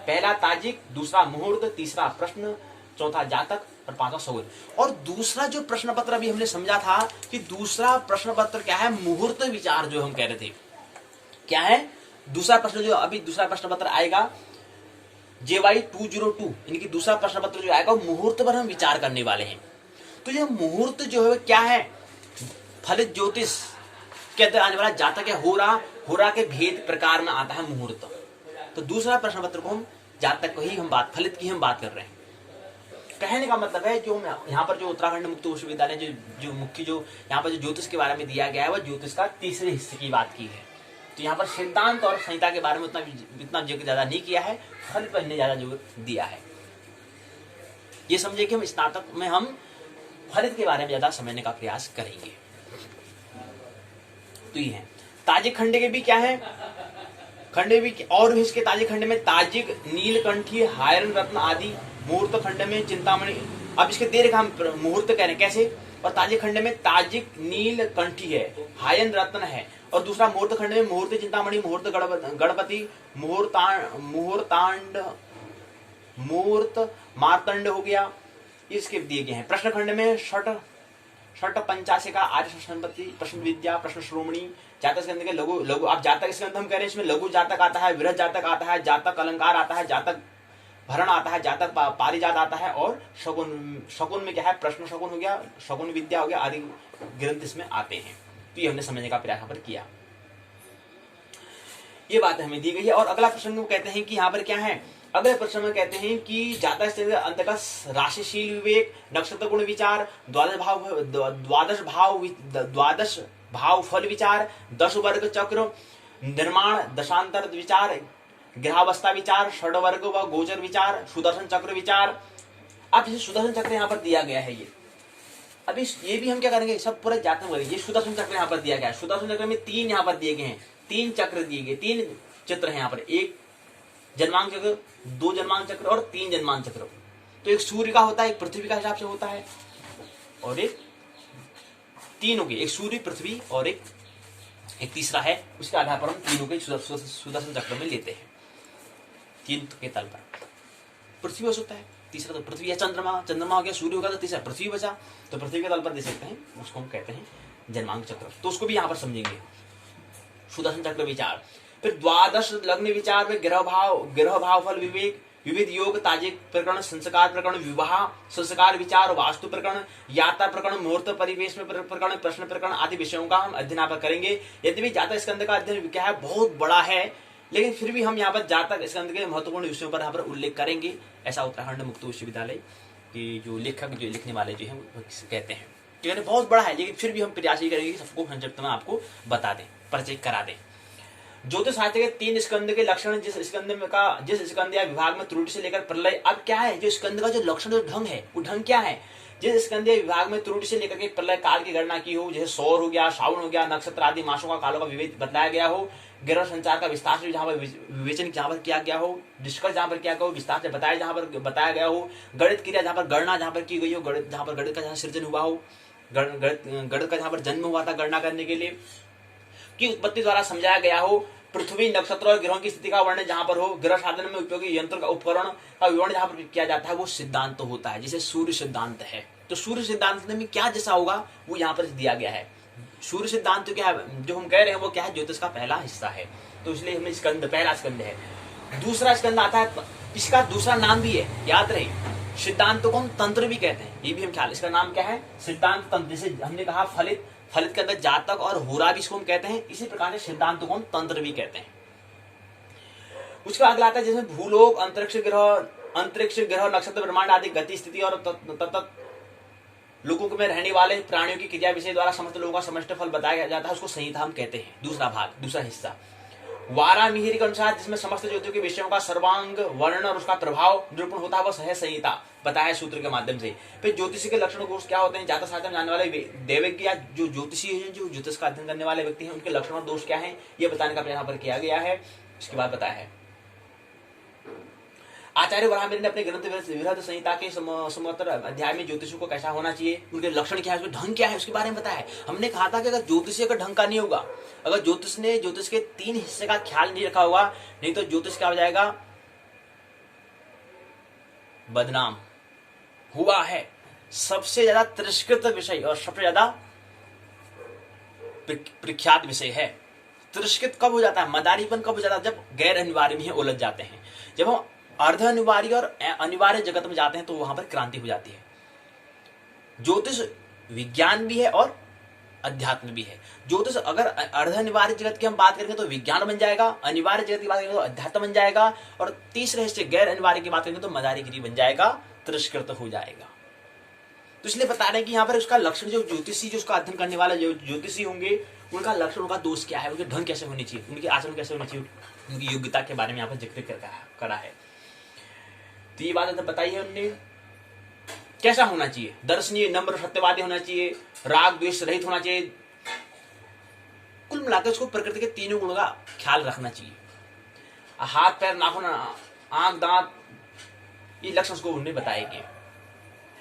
पहला ताजिक, दूसरा मुहूर्त, तीसरा प्रश्न, चौथा जातक और पांचवा सगुन। और दूसरा जो प्रश्न पत्र अभी हमने समझा था कि दूसरा प्रश्न पत्र क्या है, मुहूर्त विचार जो हम कह रहे थे। क्या है दूसरा प्रश्न, जो अभी दूसरा प्रश्न पत्र आएगा JY 202, इनकी दूसरा प्रश्न पत्र जो आएगा मुहूर्त पर हम विचार करने वाले हैं। तो यह मुहूर्त जो है क्या है, फलित ज्योतिष के अंदर आने वाला जातक है। होरा के भेद प्रकार में आता है मुहूर्त। तो दूसरा प्रश्न पत्र को हम जातक को ही हम बात, फलित की हम बात कर रहे हैं। कहने का मतलब है जो यहाँ पर जो उत्तराखंड मुक्त विश्वविद्यालय जो मुख्य जो यहाँ पर जो ज्योतिष के बारे में दिया गया है वह ज्योतिष का तीसरे हिस्से की बात की है। तो यहाँ पर सिद्धांत और संहिता के बारे में इतना जिक्र ज्यादा नहीं किया है, फल पर ज्यादा जोर दिया है। ये समझे कि हम स्नातक में हम फलित के बारे में ज्यादा समझने का प्रयास करेंगे। तो ये है ताजिक खंड के भी क्या है, खंड भी और भी इसके ताजिक खंड में ताजिक, नीलकंठी, हायरन रत्न आदि। मुहूर्त खंड में चिंतामणि, अब इसके दे रखा हम मुहूर्त कह रहे हैं कैसे, और ताजिक खंड में ताजिक, नीलकंठी है, हायन रत्न है। और दूसरा मुहूर्त खंड में मुहूर्त चिंतामणि, मुहूर्त गणपति, मुहूर्त मार्तंड हो गया, इसके दिए गए हैं। प्रश्न खंड में षट पंचाशिका, आर्य संपत्ति, प्रश्न विद्या, प्रश्न श्रोमणी, जातक स्कंद के लघु आप जातक स्कंद हम कह रहे हैं, इसमें लघु जातक आता है, वृहद जातक आता है, जातक अलंकार आता है, जातक भरण आता है, जातक पारिजात आता है, और शकुन में क्या है, प्रश्न शकुन हो गया, शकुन विद्या हो गया, आदि ग्रंथ इसमें आते हैं। तो ये हमने समझने का प्रयास यहाँ पर किया, ये बात हमें दी गई है। और अगला प्रश्न कहते हैं कि यहाँ पर क्या है, अगले प्रश्न में कहते हैं कि जातक के अंतर्गत राशिशील विवेक, नक्षत्र गुण विचार, द्वादश भाव फल विचार, 10 वर्ग चक्र निर्माण, दशांतर विचार, ग्रहावस्था विचार, षड वर्ग व गोचर विचार, सुदर्शन चक्र विचार। अब जैसे सुदर्शन चक्र यहाँ पर दिया गया है, ये अभी ये भी हम क्या करेंगे, सब पूरे जातक में करेंगे। ये सुदर्शन चक्र यहाँ पर दिया गया है, सुदर्शन चक्र में 3 यहाँ पर दिए गए हैं, 3 चक्र दिए गए, 3 चित्र है यहाँ पर, 1 जन्मांक चक्र, 2 जन्मांक चक्र और 3 जन्मांक चक्र। तो एक सूर्य का होता है, एक पृथ्वी का हिसाब से होता है, और एक 3 हो गए, एक सूर्य, पृथ्वी और एक तीसरा है। उसके आधार पर हम तीनों के सुदर्शन चक्र में लेते हैं। 3 के तल पर पृथ्वी हो सकता है, तीसरा तो पृथ्वी है, चंद्रमा हो गया, सूर्य होगा, तो तीसरा पृथ्वी बचा, तो पृथ्वी के तल पर दे सकते हैं, उसको हम कहते हैं जन्मांक चक्र। तो उसको भी यहाँ पर समझेंगे, सुदर्शन चक्र विचार। फिर द्वादश लग्न विचार में ग्रह भाव फल विवेक, विविध योग, ताजिक प्रकरण, संस्कार प्रकरण, विवाह संस्कार विचार, वास्तु प्रकरण, यात्रा प्रकरण, मुहूर्त परिवेश में प्रकरण, प्रश्न प्रकरण आदि विषयों का हम अध्ययन यहाँ पर करेंगे। यद्यपि जातक स्कंद का अध्ययन क्या है, बहुत बड़ा है, लेकिन फिर भी हम यहाँ पर जातक स्कंद के महत्वपूर्ण विषयों पर यहाँ पर उल्लेख करेंगे। ऐसा उत्तराखंड मुक्त विश्वविद्यालय के जो लेखक, जो लिखने वाले जो है कहते हैं। ठीक है, बहुत बड़ा है, लेकिन फिर भी हम प्रयास ही करेंगे कि सबको संक्षिप्त में आपको बता दें, परिचय करा दें। ज्योतिष साहित्य के 3 स्कंद के लक्षण, जिस स्कंद या विभाग में त्रुटि से लेकर प्रलय। अब क्या है, जो स्कंद का जो लक्षण, जो ढंग है, वो ढंग क्या है, जिस स्कंद या विभाग में त्रुटि से लेकर के प्रलय काल की गणना की हो, जैसे सौर हो गया, श्रावण हो गया, नक्षत्र आदि मासों का कालों का विवेक बताया गया हो, ग्रह संचार का विस्तार से जहाँ पर विवेचन जहाँ पर किया गया हो, डिस्कस जहाँ पर किया गया हो, विस्तार से जहाँ पर बताया गया हो, गणित क्रिया जहाँ पर गणना जहाँ पर की गई हो, जहाँ पर गणित का जहाँ सृजन हुआ हो, गणित का जहाँ पर जन्म हुआ था गणना करने के लिए, की उत्पत्ति द्वारा समझाया गया हो, पृथ्वी, नक्षत्र और ग्रहों की स्थिति का वर्णन जहां पर हो, ग्रह साधन में उपयोगी यंत्र का उपकरण का विवरण जहां पर किया जाता है, वो सिद्धांत तो होता है। जैसे सूर्य सिद्धांत है, तो सूर्य सिद्धांत में क्या जैसा होगा वो यहाँ पर दिया गया है। सूर्य सिद्धांत तो क्या है, जो हम कह रहे हैं वो क्या है, ज्योतिष का पहला हिस्सा है। तो इसलिए हमें स्कंद, पहला स्कंद है। दूसरा स्कंद आता है, इसका दूसरा नाम भी है, याद रहे, सिद्धांत को हम तंत्र भी कहते हैं, ये भी हम ख्याल। इसका नाम क्या है, सिद्धांत तंत्र। जैसे हमने कहा फलित के अंदर जातक और होरा भी इसको हम कहते हैं, इसी प्रकार से सिद्धांत को हम तंत्र भी कहते हैं। उसका अगला आता है जिसमें भूलोक, अंतरिक्ष ग्रह, नक्षत्र, ब्रह्मांड आदि गति, स्थिति और तत्त लोगों में रहने वाले प्राणियों की क्रिया विषय द्वारा समस्त लोगों का समष्टि फल बताया जाता है, उसको संहिता हम कहते हैं। दूसरा भाग, दूसरा हिस्सा वारा मिहिर के अनुसार जिसमें समस्त ज्योतियों के विषयों का सर्वांग वर्णन और उसका प्रभाव निरूपण होता है, वह है संहिता, बताया सूत्र के माध्यम से। फिर ज्योतिषी के लक्षण कोष क्या होते हैं, जातक शास्त्र में जानने वाले देवज्ञ या जो ज्योतिषी हैं, जो ज्योतिष का अध्ययन करने वाले व्यक्ति हैं, उनके लक्षण और दोष क्या है, ये बताने का प्रयास यहाँ पर किया गया है। इसके बाद बताया है आचार्य वराहमिहिर ने अपने ग्रंथ बृहद संहिता के समांतर अध्याय में ज्योतिषों को कैसा होना चाहिए, उनके लक्षण क्या है, उसके ढंग क्या है, उसके बारे में बताया है। हमने कहा था कि अगर ज्योतिषी अगर ढंग का नहीं होगा, अगर ज्योतिष ने ज्योतिष के 3 हिस्से का ख्याल नहीं रखा होगा, नहीं तो ज्योतिष क्या हो जाएगा, बदनाम हुआ है। सबसे ज्यादा तिरस्कृत विषय और सबसे ज्यादा प्रख्यात विषय है। तिरस्कृत कब हो जाता है, मदारीपन कब हो जाता है, जब गैर अनिवार्य में ही उलझ जाते हैं। जब हम अर्ध अनिवार्य और अनिवार्य जगत में जाते हैं तो वहां पर क्रांति हो जाती है। ज्योतिष विज्ञान भी है और अध्यात्म भी है। ज्योतिष अगर अर्ध अनिवार्य जगत की हम बात करेंगे तो विज्ञान बन जाएगा, अनिवार्य जगत की बात करेंगे तो अध्यात्म बन जाएगा, और तीसरे हिस्से गैर अनिवार्य की बात करेंगे तो मदारीगिरी बन जाएगा, तिरस्कृत हो जाएगा। तो इसलिए बता रहे हैं कि यहाँ पर उसका लक्षण, जो ज्योतिषी जो उसका अध्ययन करने वाला जो ज्योतिषी होंगे, उनका लक्षण, उनका दोष क्या है, उनके ढंग कैसे होने चाहिए, उनके आचरण कैसे होने चाहिए, उनकी योग्यता के बारे में यहाँ पर जिक्र करा है। तो ये बात बताई है उनने। कैसा होना चाहिए, दर्शनीय, नम्र, सत्यवादी होना चाहिए, राग द्वेष रहित होना चाहिए। कुल मिलाकर उसको प्रकृति के 3 गुणों का ख्याल रखना चाहिए। हाथ पैर नाखून आंख दांत, ये लक्षण उसको उन्होंने बताए गए।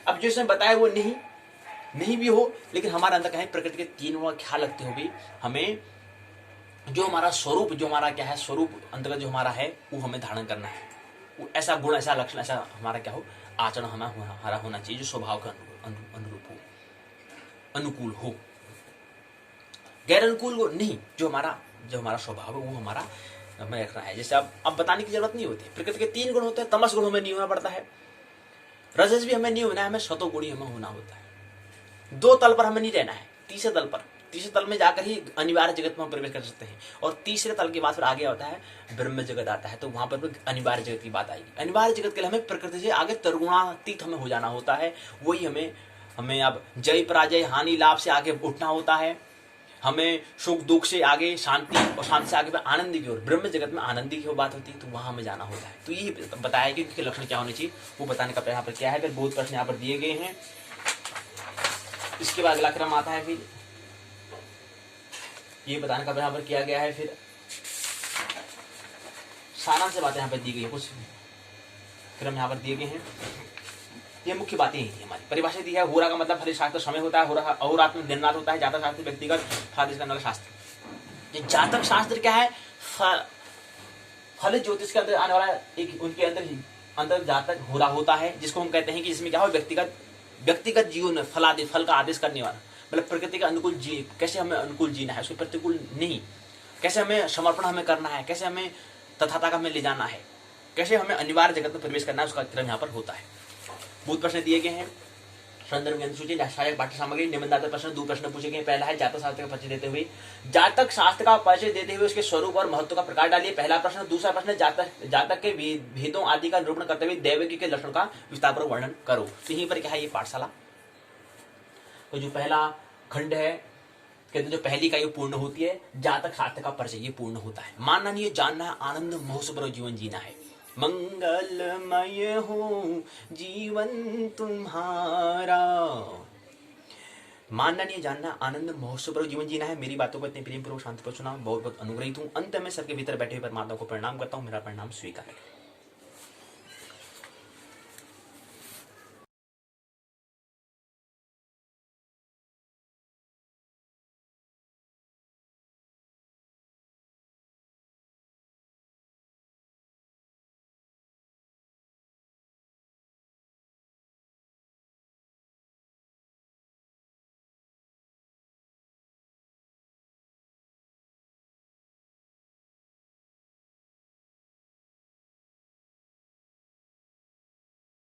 अब जो इसने बताया वो नहीं भी हो, लेकिन हमारे अंदर क्या है, प्रकृति के 3 गुणों का ख्याल रखते हुए हमें जो हमारा स्वरूप, जो हमारा क्या है स्वरूप अंतर्गत जो हमारा है, वो हमें धारण करना है। ऐसा गुण, ऐसा लक्षण, ऐसा हमारा क्या हो, आचरण हमारा होना चाहिए जो स्वभाव के अनुरूप हो, अनुकूल हो। गैर अनुकूल हो नहीं, जो हमारा स्वभाव है वो हमारा हमें रखना है। जैसे अब बताने की जरूरत नहीं होती, प्रकृति के 3 गुण होते हैं। तमस गुण हमें नहीं होना पड़ता है, रजस भी हमें नहीं होना है, हमें सतोगुणी हमें होना होता है। 2 तल पर हमें नहीं रहना है, तीसरे तल में जाकर ही अनिवार्य जगत में हम प्रवेश कर सकते हैं। और तीसरे तल के बाद फिर आगे आता है ब्रह्म जगत आता है, तो वहां पर अनिवार्य जगत की बात आएगी। अनिवार्य जगत के लिए हमें प्रकृति से आगे तर्गुणातीत हमें हो जाना होता है। वही हमें अब जय पराजय हानि लाभ से आगे उठना होता है। हमें सुख दुख से आगे शांति, और शांति से आगे आनंद की ओर, ब्रह्म जगत में आनंद की बात होती है, तो वहां हमें जाना होता है। तो यही बताया कि उनके लक्षण क्या होने चाहिए, वो बताने का यहाँ पर क्या है। फिर बहुत प्रश्न यहाँ पर दिए गए हैं। इसके बाद अगला क्रम आता है, फिर ये बताने का यहाँ पर किया गया है। फिर सारांश से बातें यहाँ पर दी गई है, कुछ क्रम यहाँ पर दिए गए हैं। ये मुख्य बातें ही थी हमारी। परिभाषा दी है, होरा का मतलब हरि शास्त्र समय होता है, अहोरात्र में दिन रात होता है। जातक शास्त्र व्यक्तिगत, फादिश का शास्त्र। जातक शास्त्र क्या है, फलित ज्योतिष के अंदर आने वाला एक, उनके अंदर जातक होरा होता है, जिसको हम कहते हैं कि जिसमें क्या हो, व्यक्तिगत जीवन में फल का आदेश करने वाला, मतलब प्रकृति का अनुकूल कैसे हमें अनुकूल जीना है, उसके प्रतिकूल नहीं, कैसे हमें समर्पण हमें करना है, कैसे हमें तथाता का हमें ले जाना है, कैसे हमें अनिवार्य जगत में प्रवेश करना है, उसका क्रम यहाँ पर होता है। बहुत प्रश्न दिए गए हैं। संदर्भ ग्रंथ सूची, सहायक पाठ्य सामग्री, निबंधात्मक प्रश्न 2 प्रश्न पूछे गए। पहला है जातक शास्त्र का परिचय देते हुए उसके स्वरूप और महत्व का प्रकाश डालिए, पहला प्रश्न। दूसरा प्रश्न, जातक के भेदों आदि का निरूपण करते हुए दैविकी के लक्षण का विस्तारपूर्वक वर्णन करो। तो यहीं पर क्या है, ये पाठशाला तो जो पहला खंड है, कहते हैं जो पहली का ये पूर्ण होती है, जातक शास्त्र का परिचय, ये पूर्ण होता है। मानना नहीं है, जानना है, आनंद महोत्सव जीवन जीना है। मंगलमय हो जीवन तुम्हारा, मानना नहीं है, जानना, आनंद महोत्सव जीवन जीना है। मेरी बातों को इतने प्रेम पूर्वक शांतिपूर्वक सुना, बहुत बहुत अनुग्रहित हूँ। अंत में सबके भीतर बैठे हुए परमात्मा को प्रणाम करता हूँ, मेरा प्रणाम स्वीकार है।